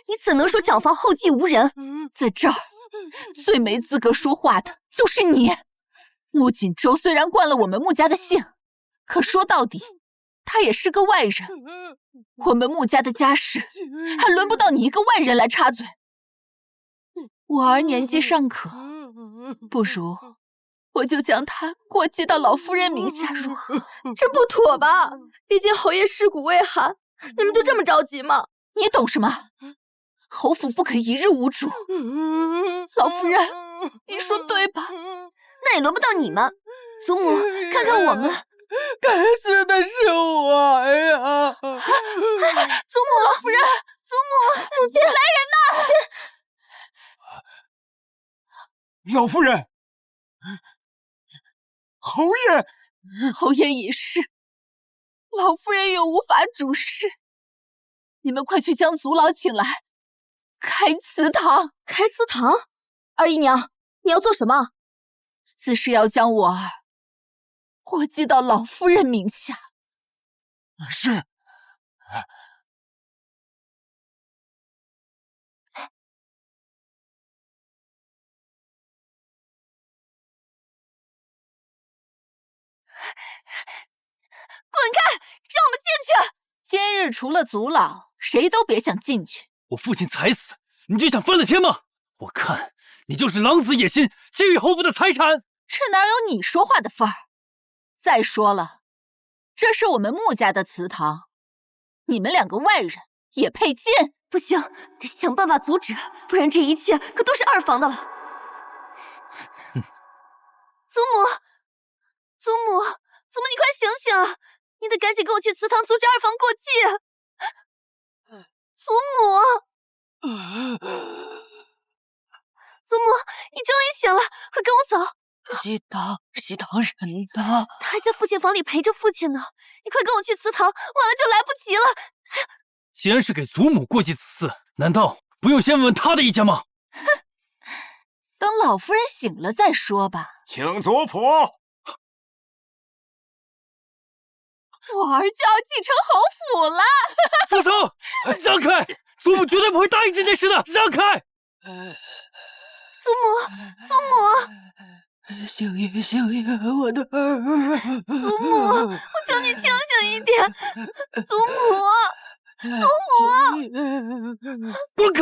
你怎能说长房后继无人？
在这儿，最没资格说话的就是你。穆锦州虽然冠了我们穆家的姓，可说到底，他也是个外人。我们穆家的家事，还轮不到你一个外人来插嘴。我儿年纪尚可，不如我就将他过继到老夫人名下，如何？
这不妥吧？毕竟侯爷尸骨未寒，你们就这么着急吗？
你懂什么？侯府不可一日无主。老夫人，你说对吧？
那也轮不到你们。祖母，看看我们。
该死的是我呀！
祖母，
老夫人，
母亲，来人呐！
老夫人，侯爷，
侯爷已逝，老夫人又无法主事，你们快去将族老请来，开祠堂。
开祠堂？二姨娘，你要做什么？
自是要将我儿过继到老夫人名下。
是。
滚开！让我们进去！
今日除了族老，谁都别想进去。
我父亲才死，你就想翻了天吗？我看你就是狼子野心，觊觎侯府的财产。
这哪有你说话的份儿？再说了，这是我们穆家的祠堂，你们两个外人也配进？
不行，得想办法阻止，不然这一切可都是二房的了。祖母，你快醒醒！你得赶紧跟我去祠堂阻止二房过继。祖母，你终于醒了，快跟我走。
西堂人呢？
他还在父亲房里陪着父亲呢。你快跟我去祠堂，晚了就来不及了。
既然是给祖母过继此事，难道不用先问问他的意见吗？
哼，等老夫人醒了再说吧。
请族谱。
我儿就要继承侯府了！
住手！让开！祖母绝对不会答应这件事的，让开！
祖母，
星爷，我的儿！
祖母，我求你清醒一点！祖母，
滚开！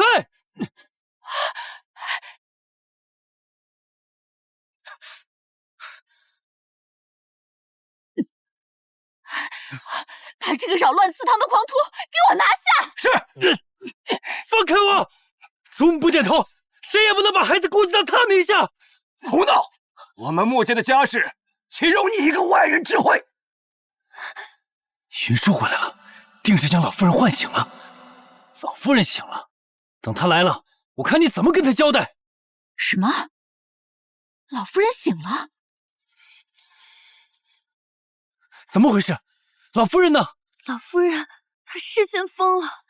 把这个扰乱祠堂的狂徒给我拿下！
是。放开我！祖母不点头，谁也不能把孩子顾及到他名下。
胡闹！我们穆家的家事，岂容你一个外人指挥？
云舒回来了，定是将老夫人唤醒了。老夫人醒了，等她来了，我看你怎么跟她交代。
什么？老夫人醒了？
怎么回事？老夫人呢？
老夫人，她失心疯了。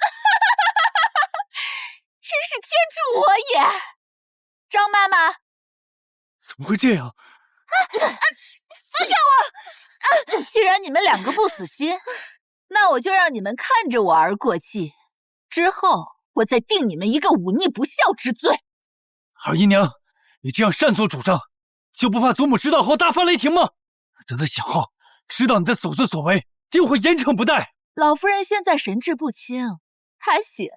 真是天助我也！张妈妈，
怎么会这样？
放开我！既然你们两个不死心，那我就让你们看着我儿过继，之后我再定你们一个忤逆不孝之罪。
二姨娘，你这样擅作主张，就不怕祖母知道后大发雷霆吗？等她醒后，知道你的所作所为，定会严惩不贷。
老夫人现在神志不清，还醒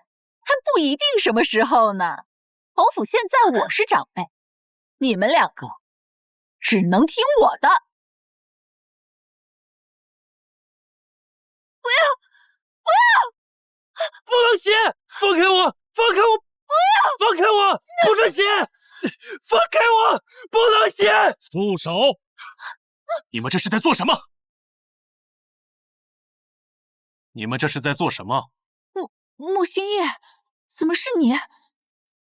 还不一定什么时候呢。侯府现在我是长辈，你们两个只能听我的。
不要！
不能写！放开我！放开我！
不要！
放开我！不准写！放开我！不能写！
住手！你们这是在做什么？你们这是在做什么？
穆星夜，怎么是你？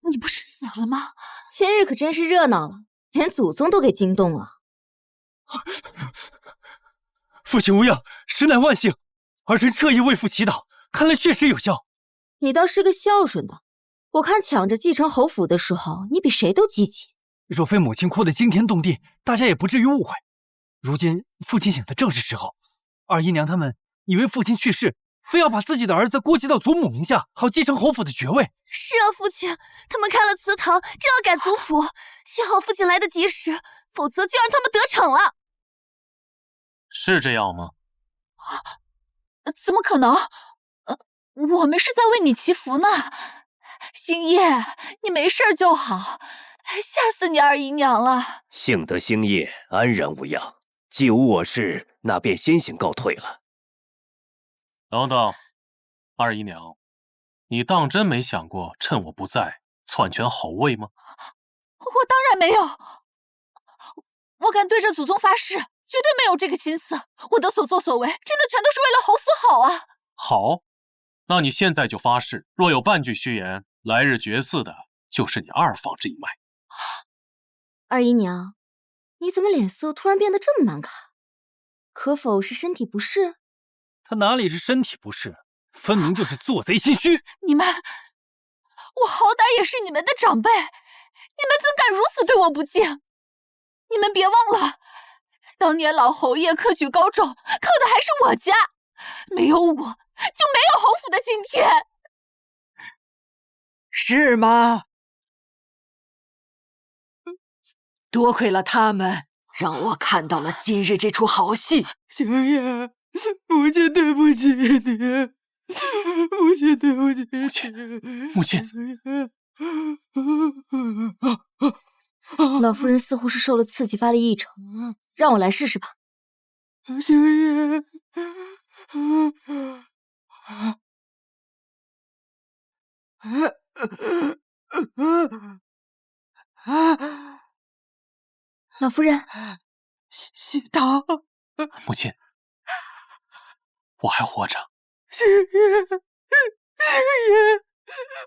你不是死了吗？
前日可真是热闹了，连祖宗都给惊动了。
父亲无恙，实乃万幸。儿臣彻夜为父祈祷，看来确实有效。
你倒是个孝顺的，我看抢着继承侯府的时候，你比谁都积极。
若非母亲哭得惊天动地，大家也不至于误会。如今父亲醒的正是时候，二姨娘他们以为父亲去世，非要把自己的儿子过继到祖母名下，好继承侯府的爵位。
是啊，父亲，他们开了祠堂，正要改族谱，幸好父亲来得及时，否则就让他们得逞了。
是这样吗？
怎么可能？我们是在为你祈福呢。星夜，你没事就好，吓死你二姨娘了。
幸得星夜安然无恙，既无我事，那便先行告退了。
等等，二姨娘，你当真没想过趁我不在篡权侯位吗？
我当然没有，我敢对着祖宗发誓，绝对没有这个心思。我的所作所为，真的全都是为了侯府好啊。
好，那你现在就发誓，若有半句虚言，来日绝嗣的就是你二房这一脉。
二姨娘，你怎么脸色突然变得这么难看？可否是身体不适？
他哪里是身体不适，分明就是做贼心虚。
你们，我好歹也是你们的长辈，你们怎敢如此对我不敬？你们别忘了，当年老侯爷科举高中，靠的还是我家，没有我就没有侯府的今天。
是吗？多亏了他们，让我看到了今日这出好戏。
星夜，母亲对不起你，母亲对不起你，
母亲。
老夫人似乎是受了刺激发了异常，让我来试试吧。
星夜，
老夫人，
喜堂，
母亲，我还活着。
星夜，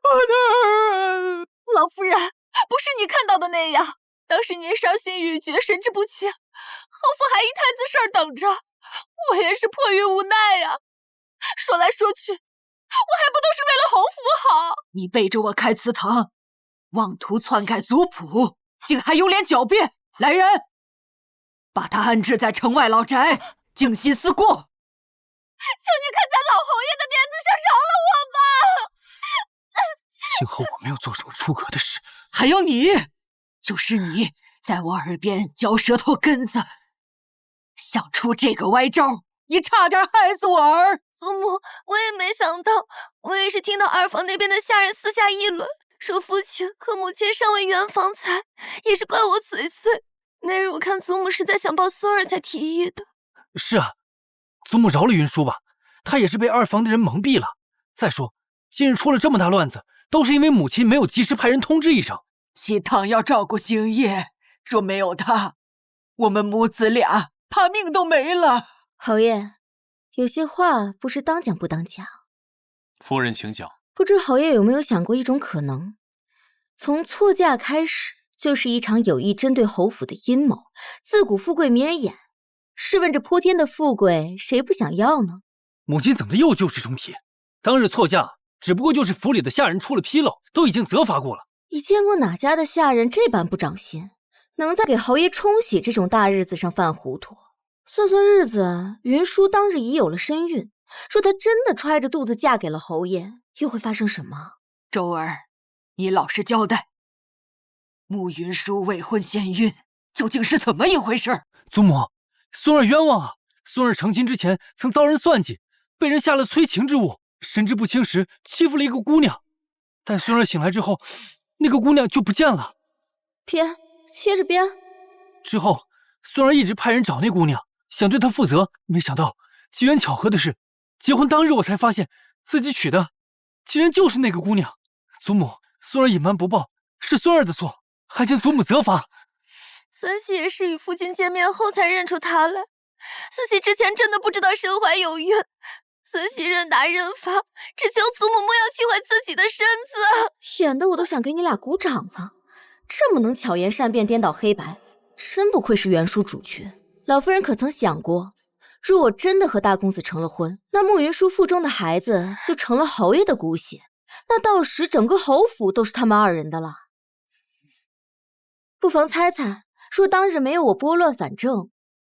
我的儿啊！
老夫人，不是你看到的那样。当时您伤心欲绝，神志不清，侯府还一摊子事儿等着，我也是迫于无奈呀。说来说去，我还不都是为了侯府好？
你背着我开祠堂，妄图篡改族谱，竟还有脸狡辩！来人，把他安置在城外老宅，静心思过。
求你看在老侯爷的面子上饶了我吧！
幸好我没有做什么出格的事。
还有你，就是你在我耳边嚼舌头根子，想出这个歪招，你差点害死我儿。
祖母，我也没想到，我也是听到二房那边的下人私下议论，说父亲和母亲尚未圆房才，也是怪我嘴碎。那日我看祖母是在想抱孙儿才提议的。
是啊，祖母饶了云舒吧，她也是被二房的人蒙蔽了。再说，今日出了这么大乱子，都是因为母亲没有及时派人通知一声。
喜堂要照顾星夜，若没有他，我们母子俩怕命都没了。
侯爷，有些话不知当讲不当讲。
夫人请讲。
不知侯爷有没有想过一种可能，从错嫁开始就是一场有意针对侯府的阴谋。自古富贵迷人眼，试问这泼天的富贵，谁不想要呢？
母亲怎的又旧事重提？当日错嫁只不过就是府里的下人出了纰漏，都已经责罚过了。
你见过哪家的下人这般不长心，能在给侯爷冲喜这种大日子上犯糊涂？算算日子，云舒当日已有了身孕，说她真的揣着肚子嫁给了侯爷，又会发生什么？
周儿，你老实交代，慕云舒未婚先孕，究竟是怎么一回事？
祖母，孙儿冤枉啊！孙儿成亲之前曾遭人算计，被人下了催情之物，神志不清时欺负了一个姑娘，但孙儿醒来之后，那个姑娘就不见了。
编，接着编。
之后，孙儿一直派人找那姑娘，想对她负责，没想到机缘巧合的是，结婚当日我才发现自己娶的竟然就是那个姑娘。祖母，孙儿隐瞒不报，是孙儿的错，还请祖母责罚。
孙喜也是与父亲见面后才认出他来，孙喜之前真的不知道身怀有孕。孙喜认打认罚，只求祖母莫要气坏自己的身子。
演的我都想给你俩鼓掌了，这么能巧言善辩、颠倒黑白，真不愧是原书主角。老夫人可曾想过，若我真的和大公子成了婚，那慕云舒腹中的孩子就成了侯爷的骨血，那到时整个侯府都是他们二人的了。不妨猜猜，若当日没有我拨乱反正，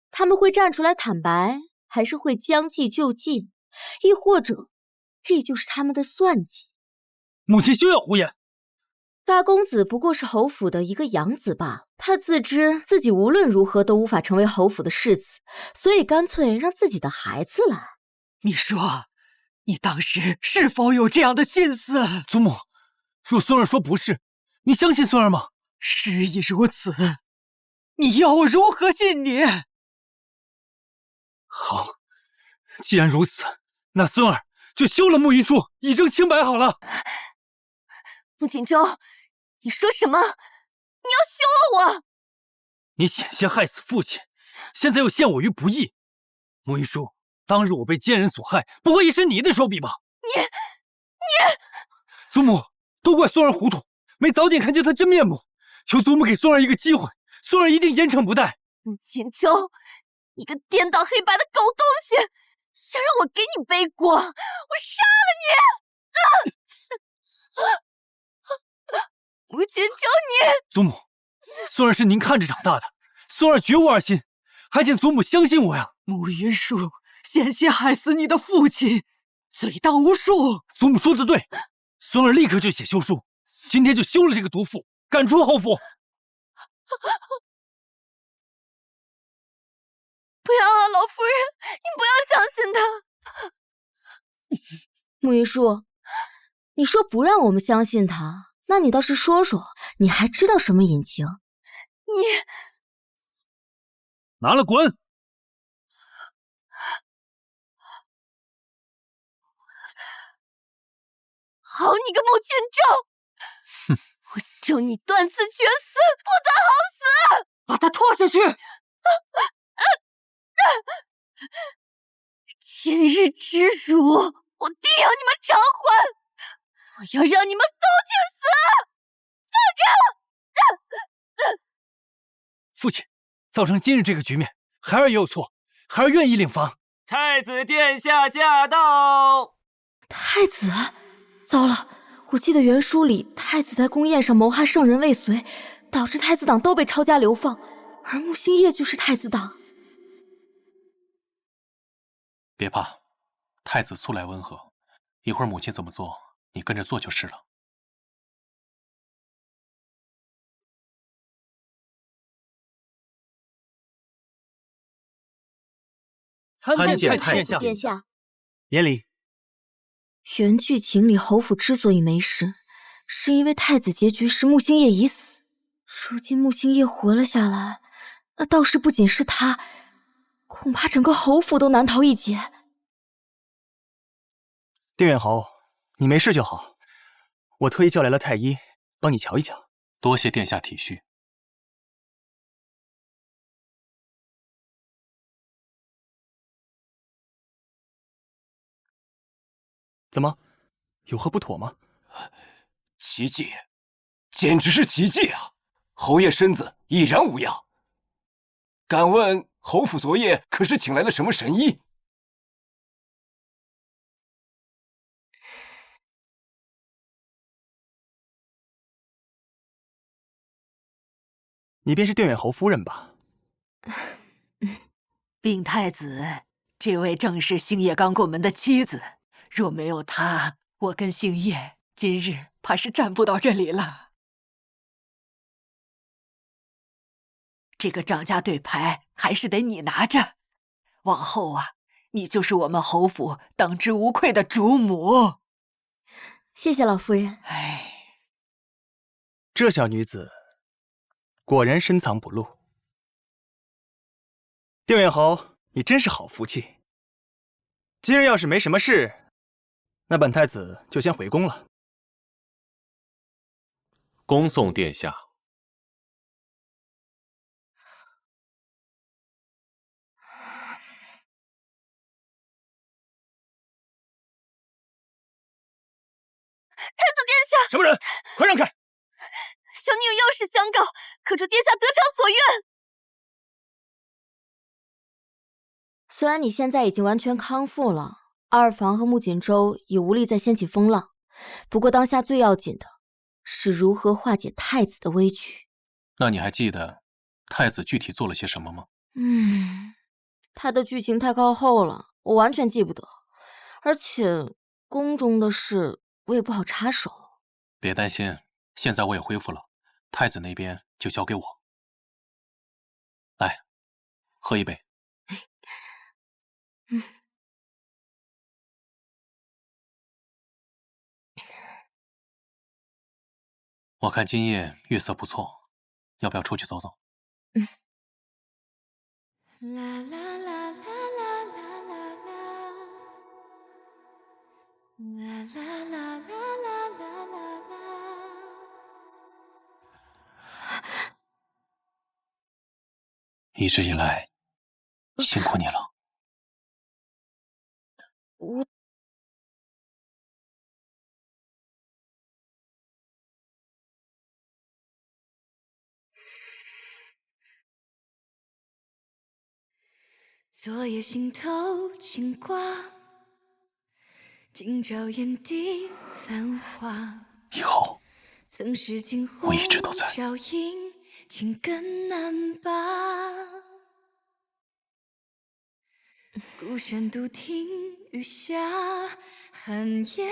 他们会站出来坦白，还是会将计就计？亦或者，这就是他们的算计？
母亲休要胡言！
大公子不过是侯府的一个养子罢，他自知自己无论如何都无法成为侯府的世子，所以干脆让自己的孩子来。
你说，你当时是否有这样的心思？
祖母，若孙儿说不是，你相信孙儿吗？
事已如此，你要我如何信你？
好，既然如此，那孙儿就休了慕云舒，以证清白好了。
慕锦州，你说什么？你要休了我？
你险些害死父亲，现在又陷我于不义。慕云舒，当日我被奸人所害，不会也是你的手笔吧？祖母，都怪孙儿糊涂，没早点看见他真面目。求祖母给孙儿一个机会，孙儿一定严惩不贷。
锦州，你个颠倒黑白的狗东西，想让我给你背锅，我杀了你！穆锦州，你
祖母，孙儿是您看着长大的，孙儿绝无二心，还请祖母相信我呀。
穆云舒险些害死你的父亲，罪当无数。
祖母说的对，孙儿立刻就写休书，今天就休了这个毒妇，赶出侯府。
不要啊，老夫人，你不要相信他。
穆云舒，你说不让我们相信他，那你倒是说说，你还知道什么隐情？
你
拿了滚！
好你个穆锦州！
哼！
我咒你断子绝孙，不得好死！
把他拖下去！
今日之辱，我定要你们偿还！我要让你们都去死！放开！
父亲，造成今日这个局面，孩儿也有错，孩儿愿意领罚。
太子殿下驾到！
太子，糟了！我记得原书里，太子在宫宴上谋害圣人未遂，导致太子党都被抄家流放，而穆星夜就是太子党。
别怕，太子素来温和，一会儿母亲怎么做，你跟着做就是了。
参见太
子殿下。
免礼。
原剧情里，侯府之所以没事，是因为太子结局时穆星夜已死。如今穆星夜活了下来，那倒是不仅是他，恐怕整个侯府都难逃一劫。
定远侯，你没事就好。我特意叫来了太医，帮你瞧一瞧。
多谢殿下体恤。
怎么，有何不妥吗？
奇迹，简直是奇迹啊！侯爷身子已然无恙。敢问侯府昨夜可是请来了什么神医？
你便是定远侯夫人吧？
禀太子，这位正是星夜刚过门的妻子。若没有她，我跟星夜今日怕是站不到这里了。这个掌家对牌还是得你拿着，往后啊，你就是我们侯府当之无愧的主母。
谢谢老夫人。
哎，
这小女子果然深藏不露。定远侯，你真是好福气。今日要是没什么事，那本太子就先回宫了。
恭送殿下。
太子殿下，
什么人？快让开！
小女有要事相告，可祝殿下得偿所愿。
虽然你现在已经完全康复了，二房和穆锦州也无力再掀起风浪，不过当下最要紧的是如何化解太子的危局。
那你还记得太子具体做了些什么吗？
他的剧情太靠后了，我完全记不得，而且宫中的事我也不好插手。
别担心，现在我也恢复了，太子那边就交给我。来，喝一杯。我看今夜月色不错，要不要出去走走？一直以来，辛苦你了。
我
昨夜心头牵挂，今朝眼底繁华。
以后
曾是惊鸿
我一直都在。
照影，情更难拔。孤山独听雨下，寒夜。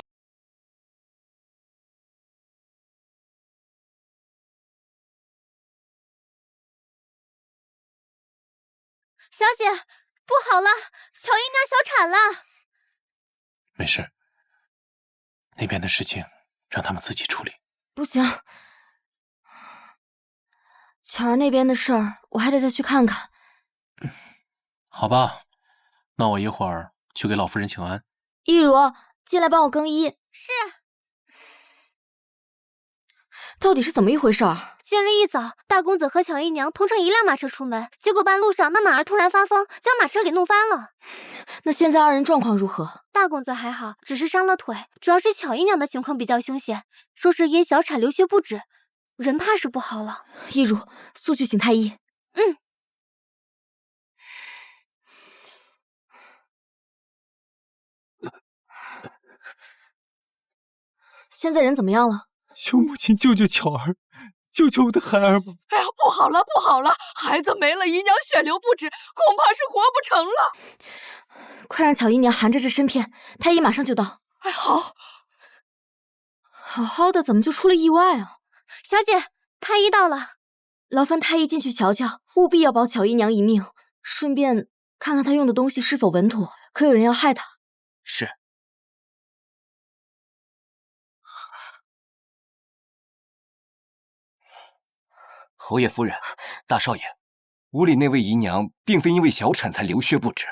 小姐，不好了，乔姨娘小产了。
没事，那边的事情让他们自己处理。
不行，巧儿那边的事儿我还得再去看看。
好吧，那我一会儿去给老夫人请安。
一如，进来帮我更衣。
是。
到底是怎么一回事？
今日一早，大公子和巧姨娘同乘一辆马车出门，结果半路上那马儿突然发疯，将马车给弄翻了。
那现在二人状况如何？
大公子还好，只是伤了腿，主要是巧姨娘的情况比较凶险，说是因小产流血不止，人怕是不好了。
一如，速去请太医。
嗯。
现在人怎么样了？
求母亲救救巧儿，救救我的孩儿吧！
哎呀，不好了，不好了，孩子没了，姨娘血流不止，恐怕是活不成了。
快让巧姨娘含着这参片，太医马上就到。
哎，好。
好好的，怎么就出了意外啊？
小姐，太医到了，
劳烦太医进去瞧瞧，务必要保巧姨娘一命，顺便看看她用的东西是否稳妥，可有人要害她？
是。侯爷夫人，大少爷，屋里那位姨娘并非因为小产才流血不止，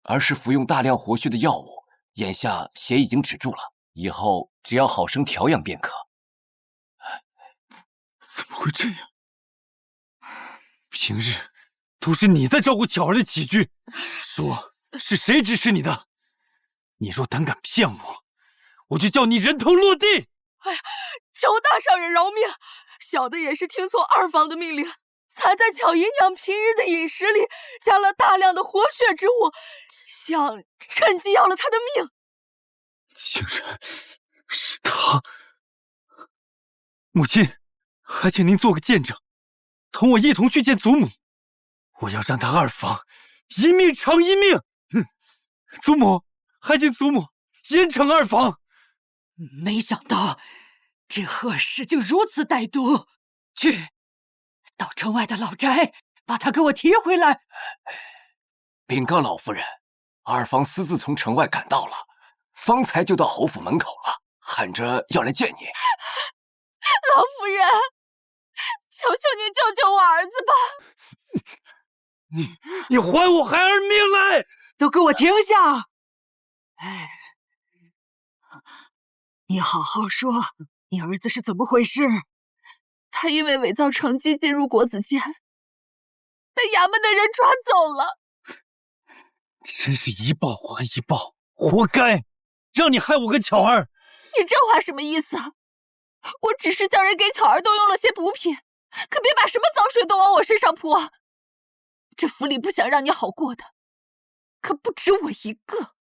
而是服用大量活血的药物，眼下血已经止住了，以后只要好生调养便可。
怎么会这样？平日都是你在照顾巧儿的起居，说是谁指使你的？你若胆敢骗我，我就叫你人头落地！
哎呀，求大少爷饶命！小的也是听从二房的命令，才在巧姨娘平日的饮食里加了大量的活血之物，想趁机要了她的命。
竟然是他！母亲，还请您做个见证，同我一同去见祖母。我要让他二房一命偿一命。祖母，还请祖母严惩二房。
没想到这恶事竟如此歹毒！去，到城外的老宅，把他给我提回来。
禀告老夫人，二房私自从城外赶到了，方才就到侯府门口了，喊着要来见你。
老夫人，求求你救救我儿子吧！
你还我孩儿命来！
都给我停下！哎，你好好说，你儿子是怎么回事？
他因为伪造成绩进入国子监，被衙门的人抓走了。
真是一报还一报，活该！让你害我跟巧儿。
你这话什么意思啊？我只是叫人给巧儿动用了些补品，可别把什么脏水都往我身上泼啊！这府里不想让你好过的，可不止我一个。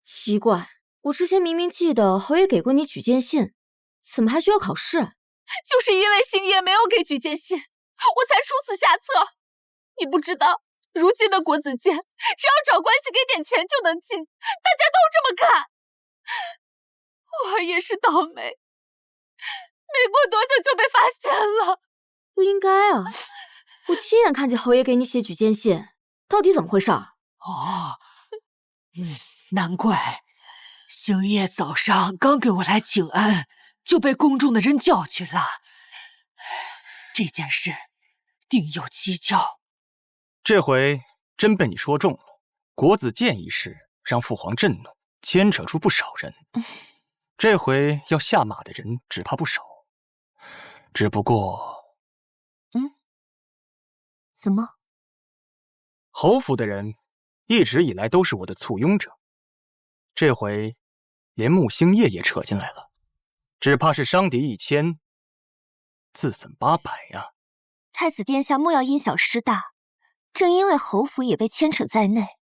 奇怪，我之前明明记得侯爷给过你举荐信，怎么还需要考试？
就是因为星爷没有给举荐信，我才出此下策。你不知道，如今的国子监，只要找关系给点钱就能进，大家都这么干。我儿也是倒霉，没过多久就被发现了。
不应该啊！我亲眼看见侯爷给你写举荐信，到底怎么回事？
哦，难怪星夜早上刚给我来请安，就被宫中的人叫去了。这件事定有蹊跷。
这回真被你说中了。国子监一事让父皇震怒，牵扯出不少人。这回要下马的人只怕不少。只不过，
怎么？
侯府的人一直以来都是我的簇拥者，这回连穆星夜也扯进来了，只怕是伤敌1千，自损800呀。
太子殿下莫要因小失大，正因为侯府也被牵扯在内，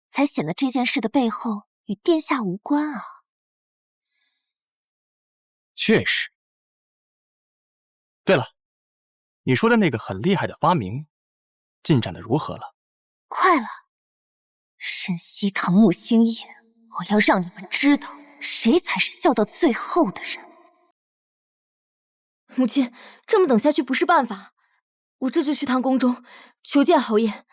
才显得这件事的背后与殿下无关啊。
确实。对了，你说的那个很厉害的发明，进展的如何了？
快了，沈西堂木星夜，我要让你们知道谁才是笑到最后的人。
母亲，这么等下去不是办法，我这就去趟宫中求见侯爷。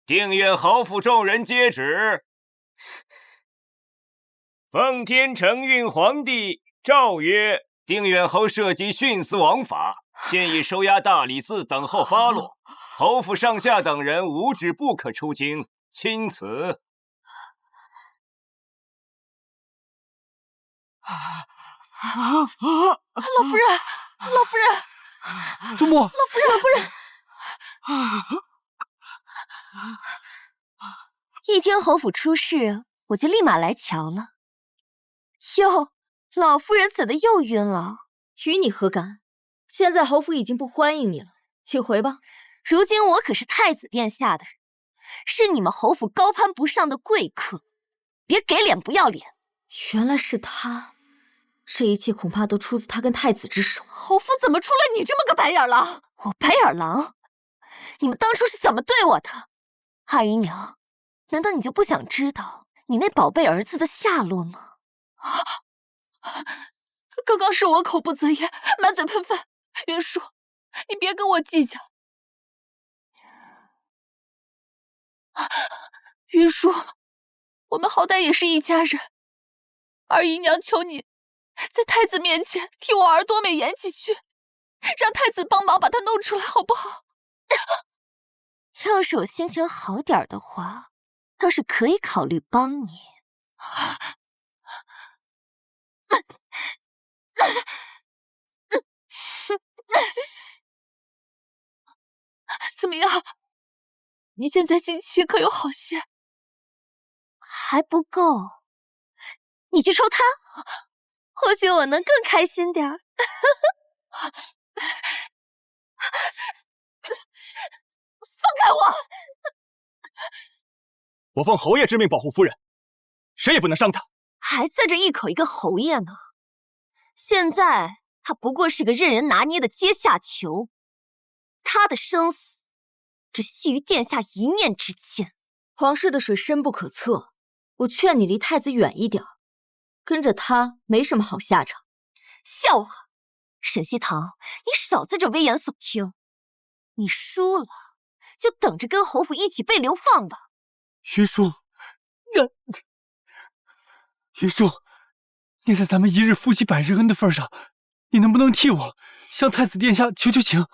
定远侯府众人接旨。
奉天承运皇帝诏曰：
定远侯涉及徇私枉法，现已收押大理寺等候发落。侯府上下等人无旨不可出京，钦此。
老夫人，老夫人，
祖母，
老夫人，老夫人。
一听侯府出事，我就立马来瞧了。哟，老夫人怎的又晕了？
与你何干？现在侯府已经不欢迎你了，请回吧。
如今我可是太子殿下的人，是你们侯府高攀不上的贵客，别给脸不要脸。
原来是他，这一切恐怕都出自他跟太子之手。
侯府怎么出了你这么个白眼狼？
我白眼狼？你们当初是怎么对我的？二姨娘，难道你就不想知道你那宝贝儿子的下落吗？
刚刚是我口不择言，满嘴喷饭。云舒，你别跟我计较。云舒，我们好歹也是一家人。二姨娘求你，在太子面前替我儿多美言几句，让太子帮忙把他弄出来，好不好？
要是我心情好点的话，倒是可以考虑帮你。
怎么样？你现在心情可有好些？
还不够，你去抽他，或许我能更开心点儿。
放开我！
我奉侯爷之命保护夫人，谁也不能伤她。
还攥着一口一个侯爷呢，现在他不过是个任人拿捏的阶下囚，他的生死只系于殿下一念之间。
皇室的水深不可测，我劝你离太子远一点，跟着他没什么好下场。
笑话！沈西堂，你少在这危言耸听，你输了就等着跟侯府一起被流放吧。
云舒，云舒，念在咱们一日夫妻百日恩的份上，你能不能替我向太子殿下求求情？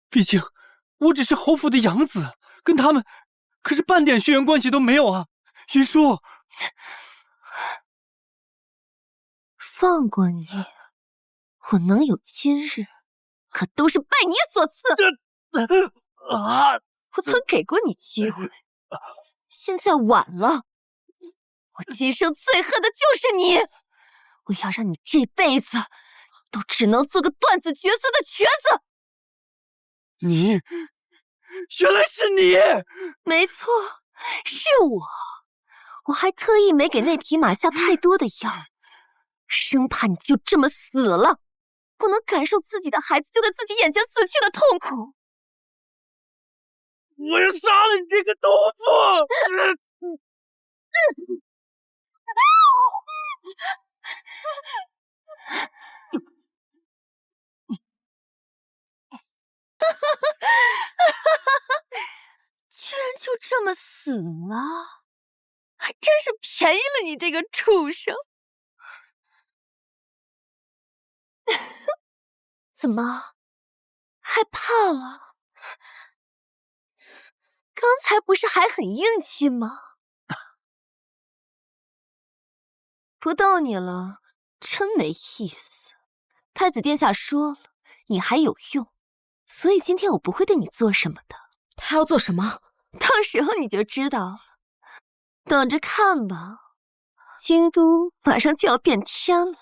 毕竟我只是侯府的养子，跟他们可是半点血缘关系都没有啊！云舒，
放过你，我能有今日，可都是拜你所赐。我曾给过你机会，现在晚了。我今生最恨的就是你，我要让你这辈子都只能做个断子绝孙的瘸子。
你，原来是你！
没错，是我。我还特意没给那匹马下太多的药，生怕你就这么死了，不能感受自己的孩子就在自己眼前死去的痛苦。
我要杀了你这个毒妇！
居然就这么死了，还真是便宜了你这个畜生！怎么，害怕了？刚才不是还很硬气吗？不逗你了，真没意思。太子殿下说了，你还有用，所以今天我不会对你做什么的。
他要做什么？
到时候你就知道了，等着看吧。京都马上就要变天了，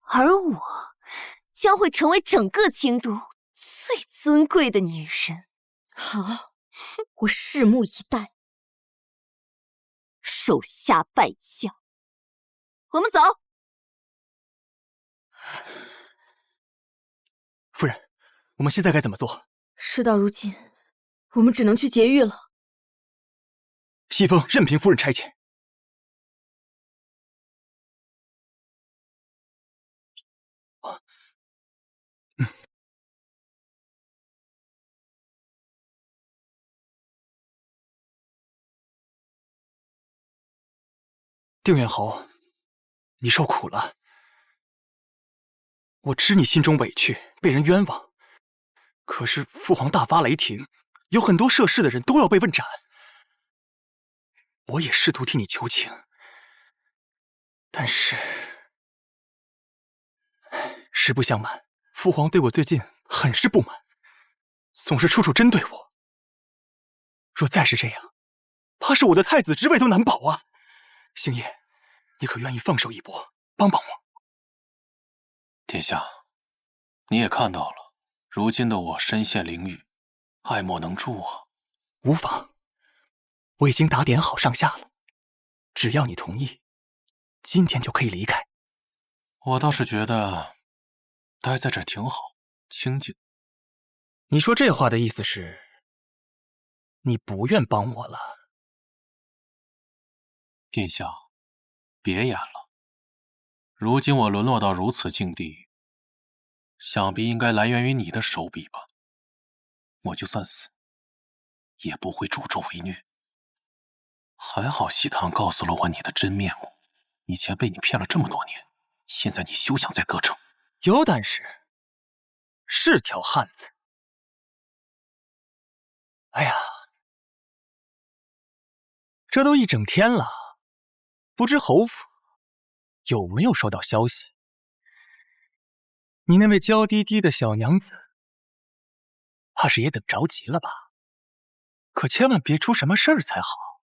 而我
将会成为整个京都最尊贵的女人。
好，我拭目以待。
手下败将，我们走。
夫人，我们现在该怎么做？
事到如今，我们只能去劫狱了。
西风任凭夫人差遣。定远侯，你受苦了。我知你心中委屈，被人冤枉。可是父皇大发雷霆，有很多涉事的人都要被问斩。我也试图替你求情，但是实不相瞒，父皇对我最近很是不满，总是处处针对我。若再是这样，怕是我的太子之位都难保啊！星夜，你可愿意放手一搏，帮帮我？
殿下，你也看到了，如今的我身陷囹圄，爱莫能助啊。
无妨，我已经打点好上下了，只要你同意，今天就可以离开。
我倒是觉得待在这儿挺好，清静。
你说这话的意思是，你不愿帮我了？
殿下，别演了。如今我沦落到如此境地，想必应该来源于你的手笔吧。我就算死，也不会助纣为虐。还好西堂告诉了我你的真面目，以前被你骗了这么多年，现在你休想再得逞。
有胆识，是条汉子。哎呀，这都一整天了，不知侯府有没有收到消息？你那位娇滴滴的小娘子，怕是也等着急了吧？可千万别出什么事儿才好。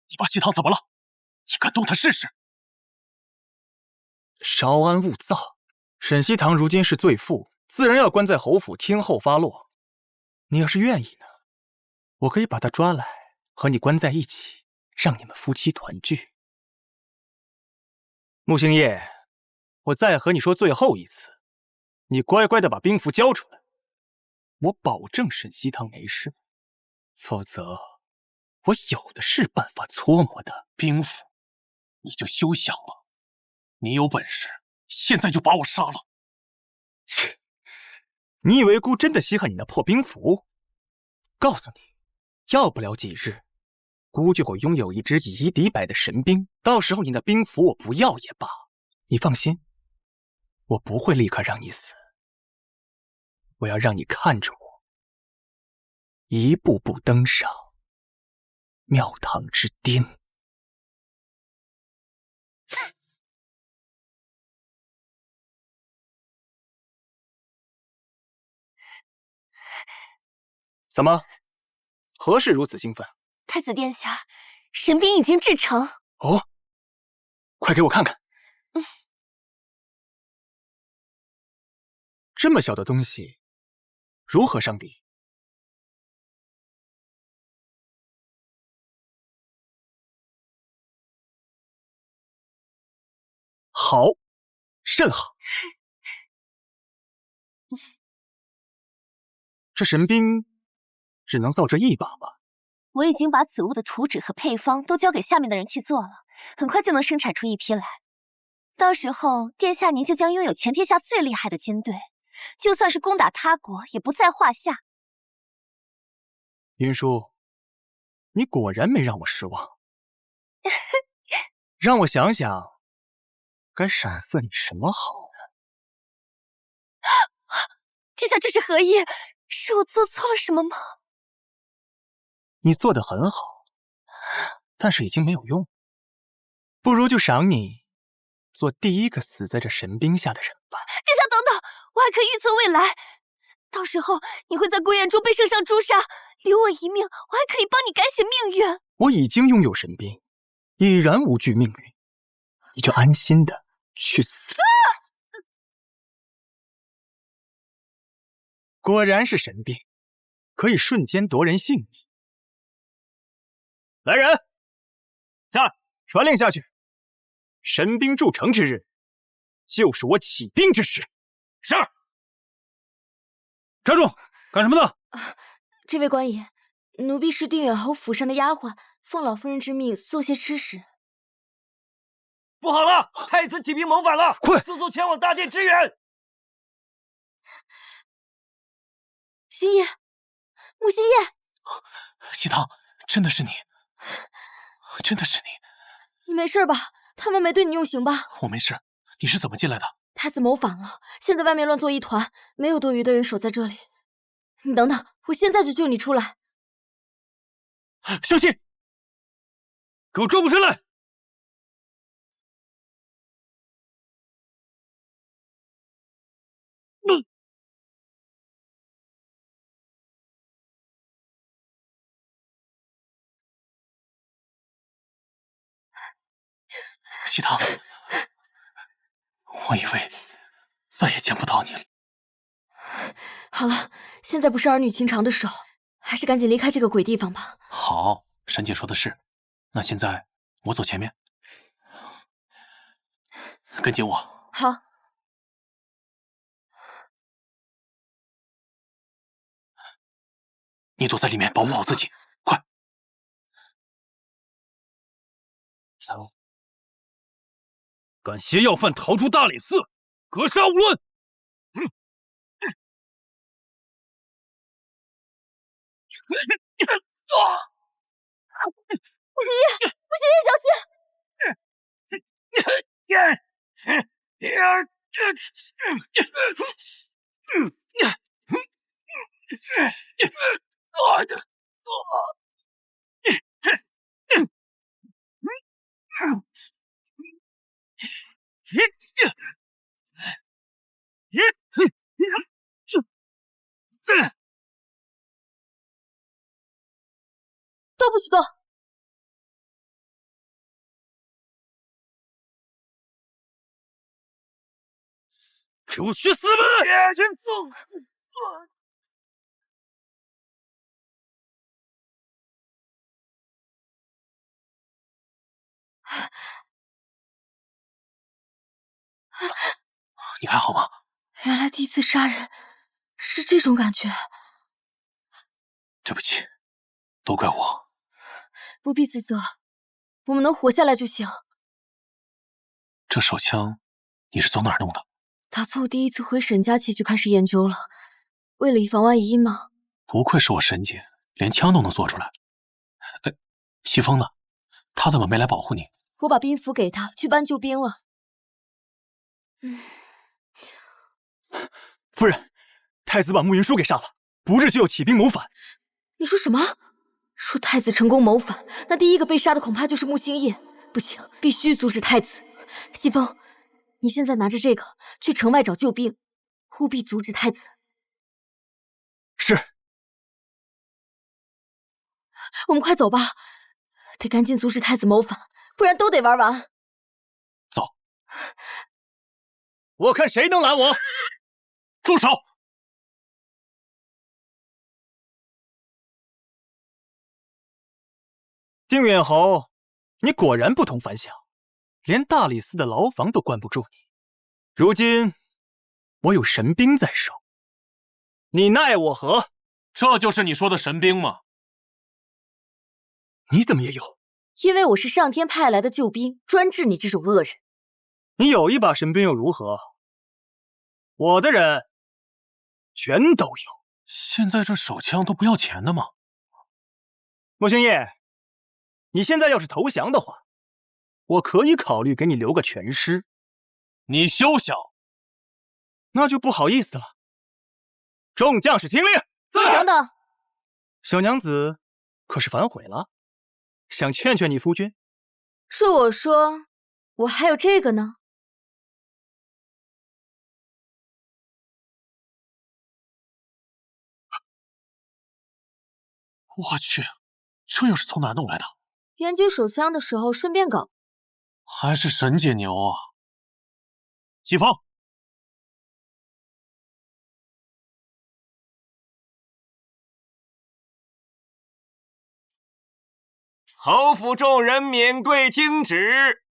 你把西堂怎么了？你敢动他试试？
稍安勿躁。沈西堂如今是罪妇，自然要关在侯府听候发落。你要是愿意呢，我可以把她抓来和你关在一起，让你们夫妻团聚。穆星夜，我再和你说最后一次，你乖乖的把兵符交出来，我保证沈西堂没事，否则我有的是办法搓磨的。
兵符，你就休想吧！你有本事，现在就把我杀了！
切，你以为姑真的稀罕你那破兵符？告诉你，要不了几日，姑就会拥有一支以夷敌百的神兵，到时候你的兵符我不要也罢。你放心，我不会立刻让你死，我要让你看着我一步步登上庙堂之巅。怎么？何事如此兴奋？
太子殿下，神兵已经制成。
哦，快给我看看。这么小的东西，如何上敌？好，甚好。这神兵只能造这一把吧？
我已经把此物的图纸和配方都交给下面的人去做了，很快就能生产出一批来。到时候，殿下您就将拥有全天下最厉害的军队，就算是攻打他国也不在话下。
云舒，你果然没让我失望。让我想想，该赏赐你什么好呢？
殿下这是何意？是我做错了什么吗？
你做得很好，但是已经没有用，不如就赏你做第一个死在这神兵下的人吧。
殿下等等，我还可以预测未来，到时候你会在孤雁中被圣上诛杀，留我一命，我还可以帮你改写命运。
我已经拥有神兵，已然无惧命运，你就安心的去死。果然是神兵，可以瞬间夺人性命。来人，在，传令下去。神兵筑城之日，就是我起兵之时。
是。站住！干什么呢？
这位官爷，奴婢是定远侯府上的丫鬟，奉老夫人之命送些吃食。
不好了，太子起兵谋反了！
快，
速速前往大殿支援！
星夜，穆星夜，
西堂，真的是你，真的是你，
你没事吧？他们没对你用刑吧？
我没事。你是怎么进来的？
太子谋反了，现在外面乱作一团，没有多余的人守在这里。你等等，我现在就救你出来。
小心！给我转过身来！
西堂，我以为再也见不到你了。
好了，现在不是儿女情长的时候，还是赶紧离开这个鬼地方吧。
好，沈姐说的是。那现在我走前面，跟紧我。
好。
你躲在里面保护好自己，快！
敢携要犯逃出大理寺，格杀勿论！
穆星夜，穆星夜，小心！都不许动！
给我去死吧！
你还好吗？
原来第一次杀人是这种感觉。
对不起，都怪我。
不必自责，我们能活下来就行。
这手枪你是从哪儿弄的？
打从我第一次回沈家起就开始研究了，为了以防万一嘛。
不愧是我沈姐，连枪都能做出来。哎，西风呢？他怎么没来保护你？
我把兵符给他，去搬救兵了。
夫人，太子把慕云舒给杀了，不日就要起兵谋反。
你说什么？若太子成功谋反，那第一个被杀的恐怕就是穆星夜。不行，必须阻止太子。西风，你现在拿着这个去城外找救兵，务必阻止太子。
是。
我们快走吧，得赶紧阻止太子谋反，不然都得玩完。
走。
我看谁能拦我！
住手！
定远侯，你果然不同凡响，连大理寺的牢房都关不住你。如今我有神兵在手，你奈我何？
这就是你说的神兵吗？
你怎么也有？
因为我是上天派来的救兵，专治你这种恶人。
你有一把神兵又如何？我的人全都有。
现在这手枪都不要钱的吗？
穆星夜，你现在要是投降的话，我可以考虑给你留个全尸。
你休想！
那就不好意思了。众将士听令！
等等，
小娘子可是反悔了？想劝劝你夫君？
是我说，我还有这个呢。
我去，这又是从哪儿弄来的？
研究手枪的时候顺便搞。
还是沈姐牛啊！西风，
侯府众人免跪听旨。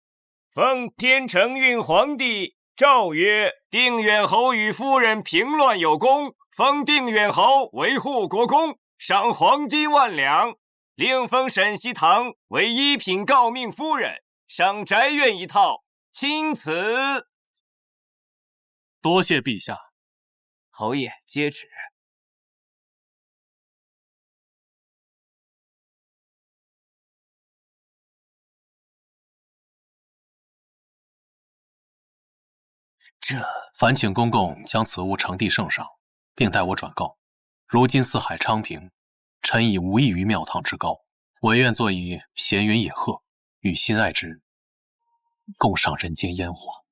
奉天承运皇帝诏曰：定远侯与夫人平乱有功，封定远侯为护国公，赏黄金10000两；另封沈西堂为一品诰命夫人，赏宅院1套。钦此。
多谢陛下。
侯爷接旨。
烦请公公将此物呈递圣上，并代我转告。如今四海昌平，臣已无异于庙堂之高，唯愿坐以闲云野鹤，与心爱之人共赏人间烟火。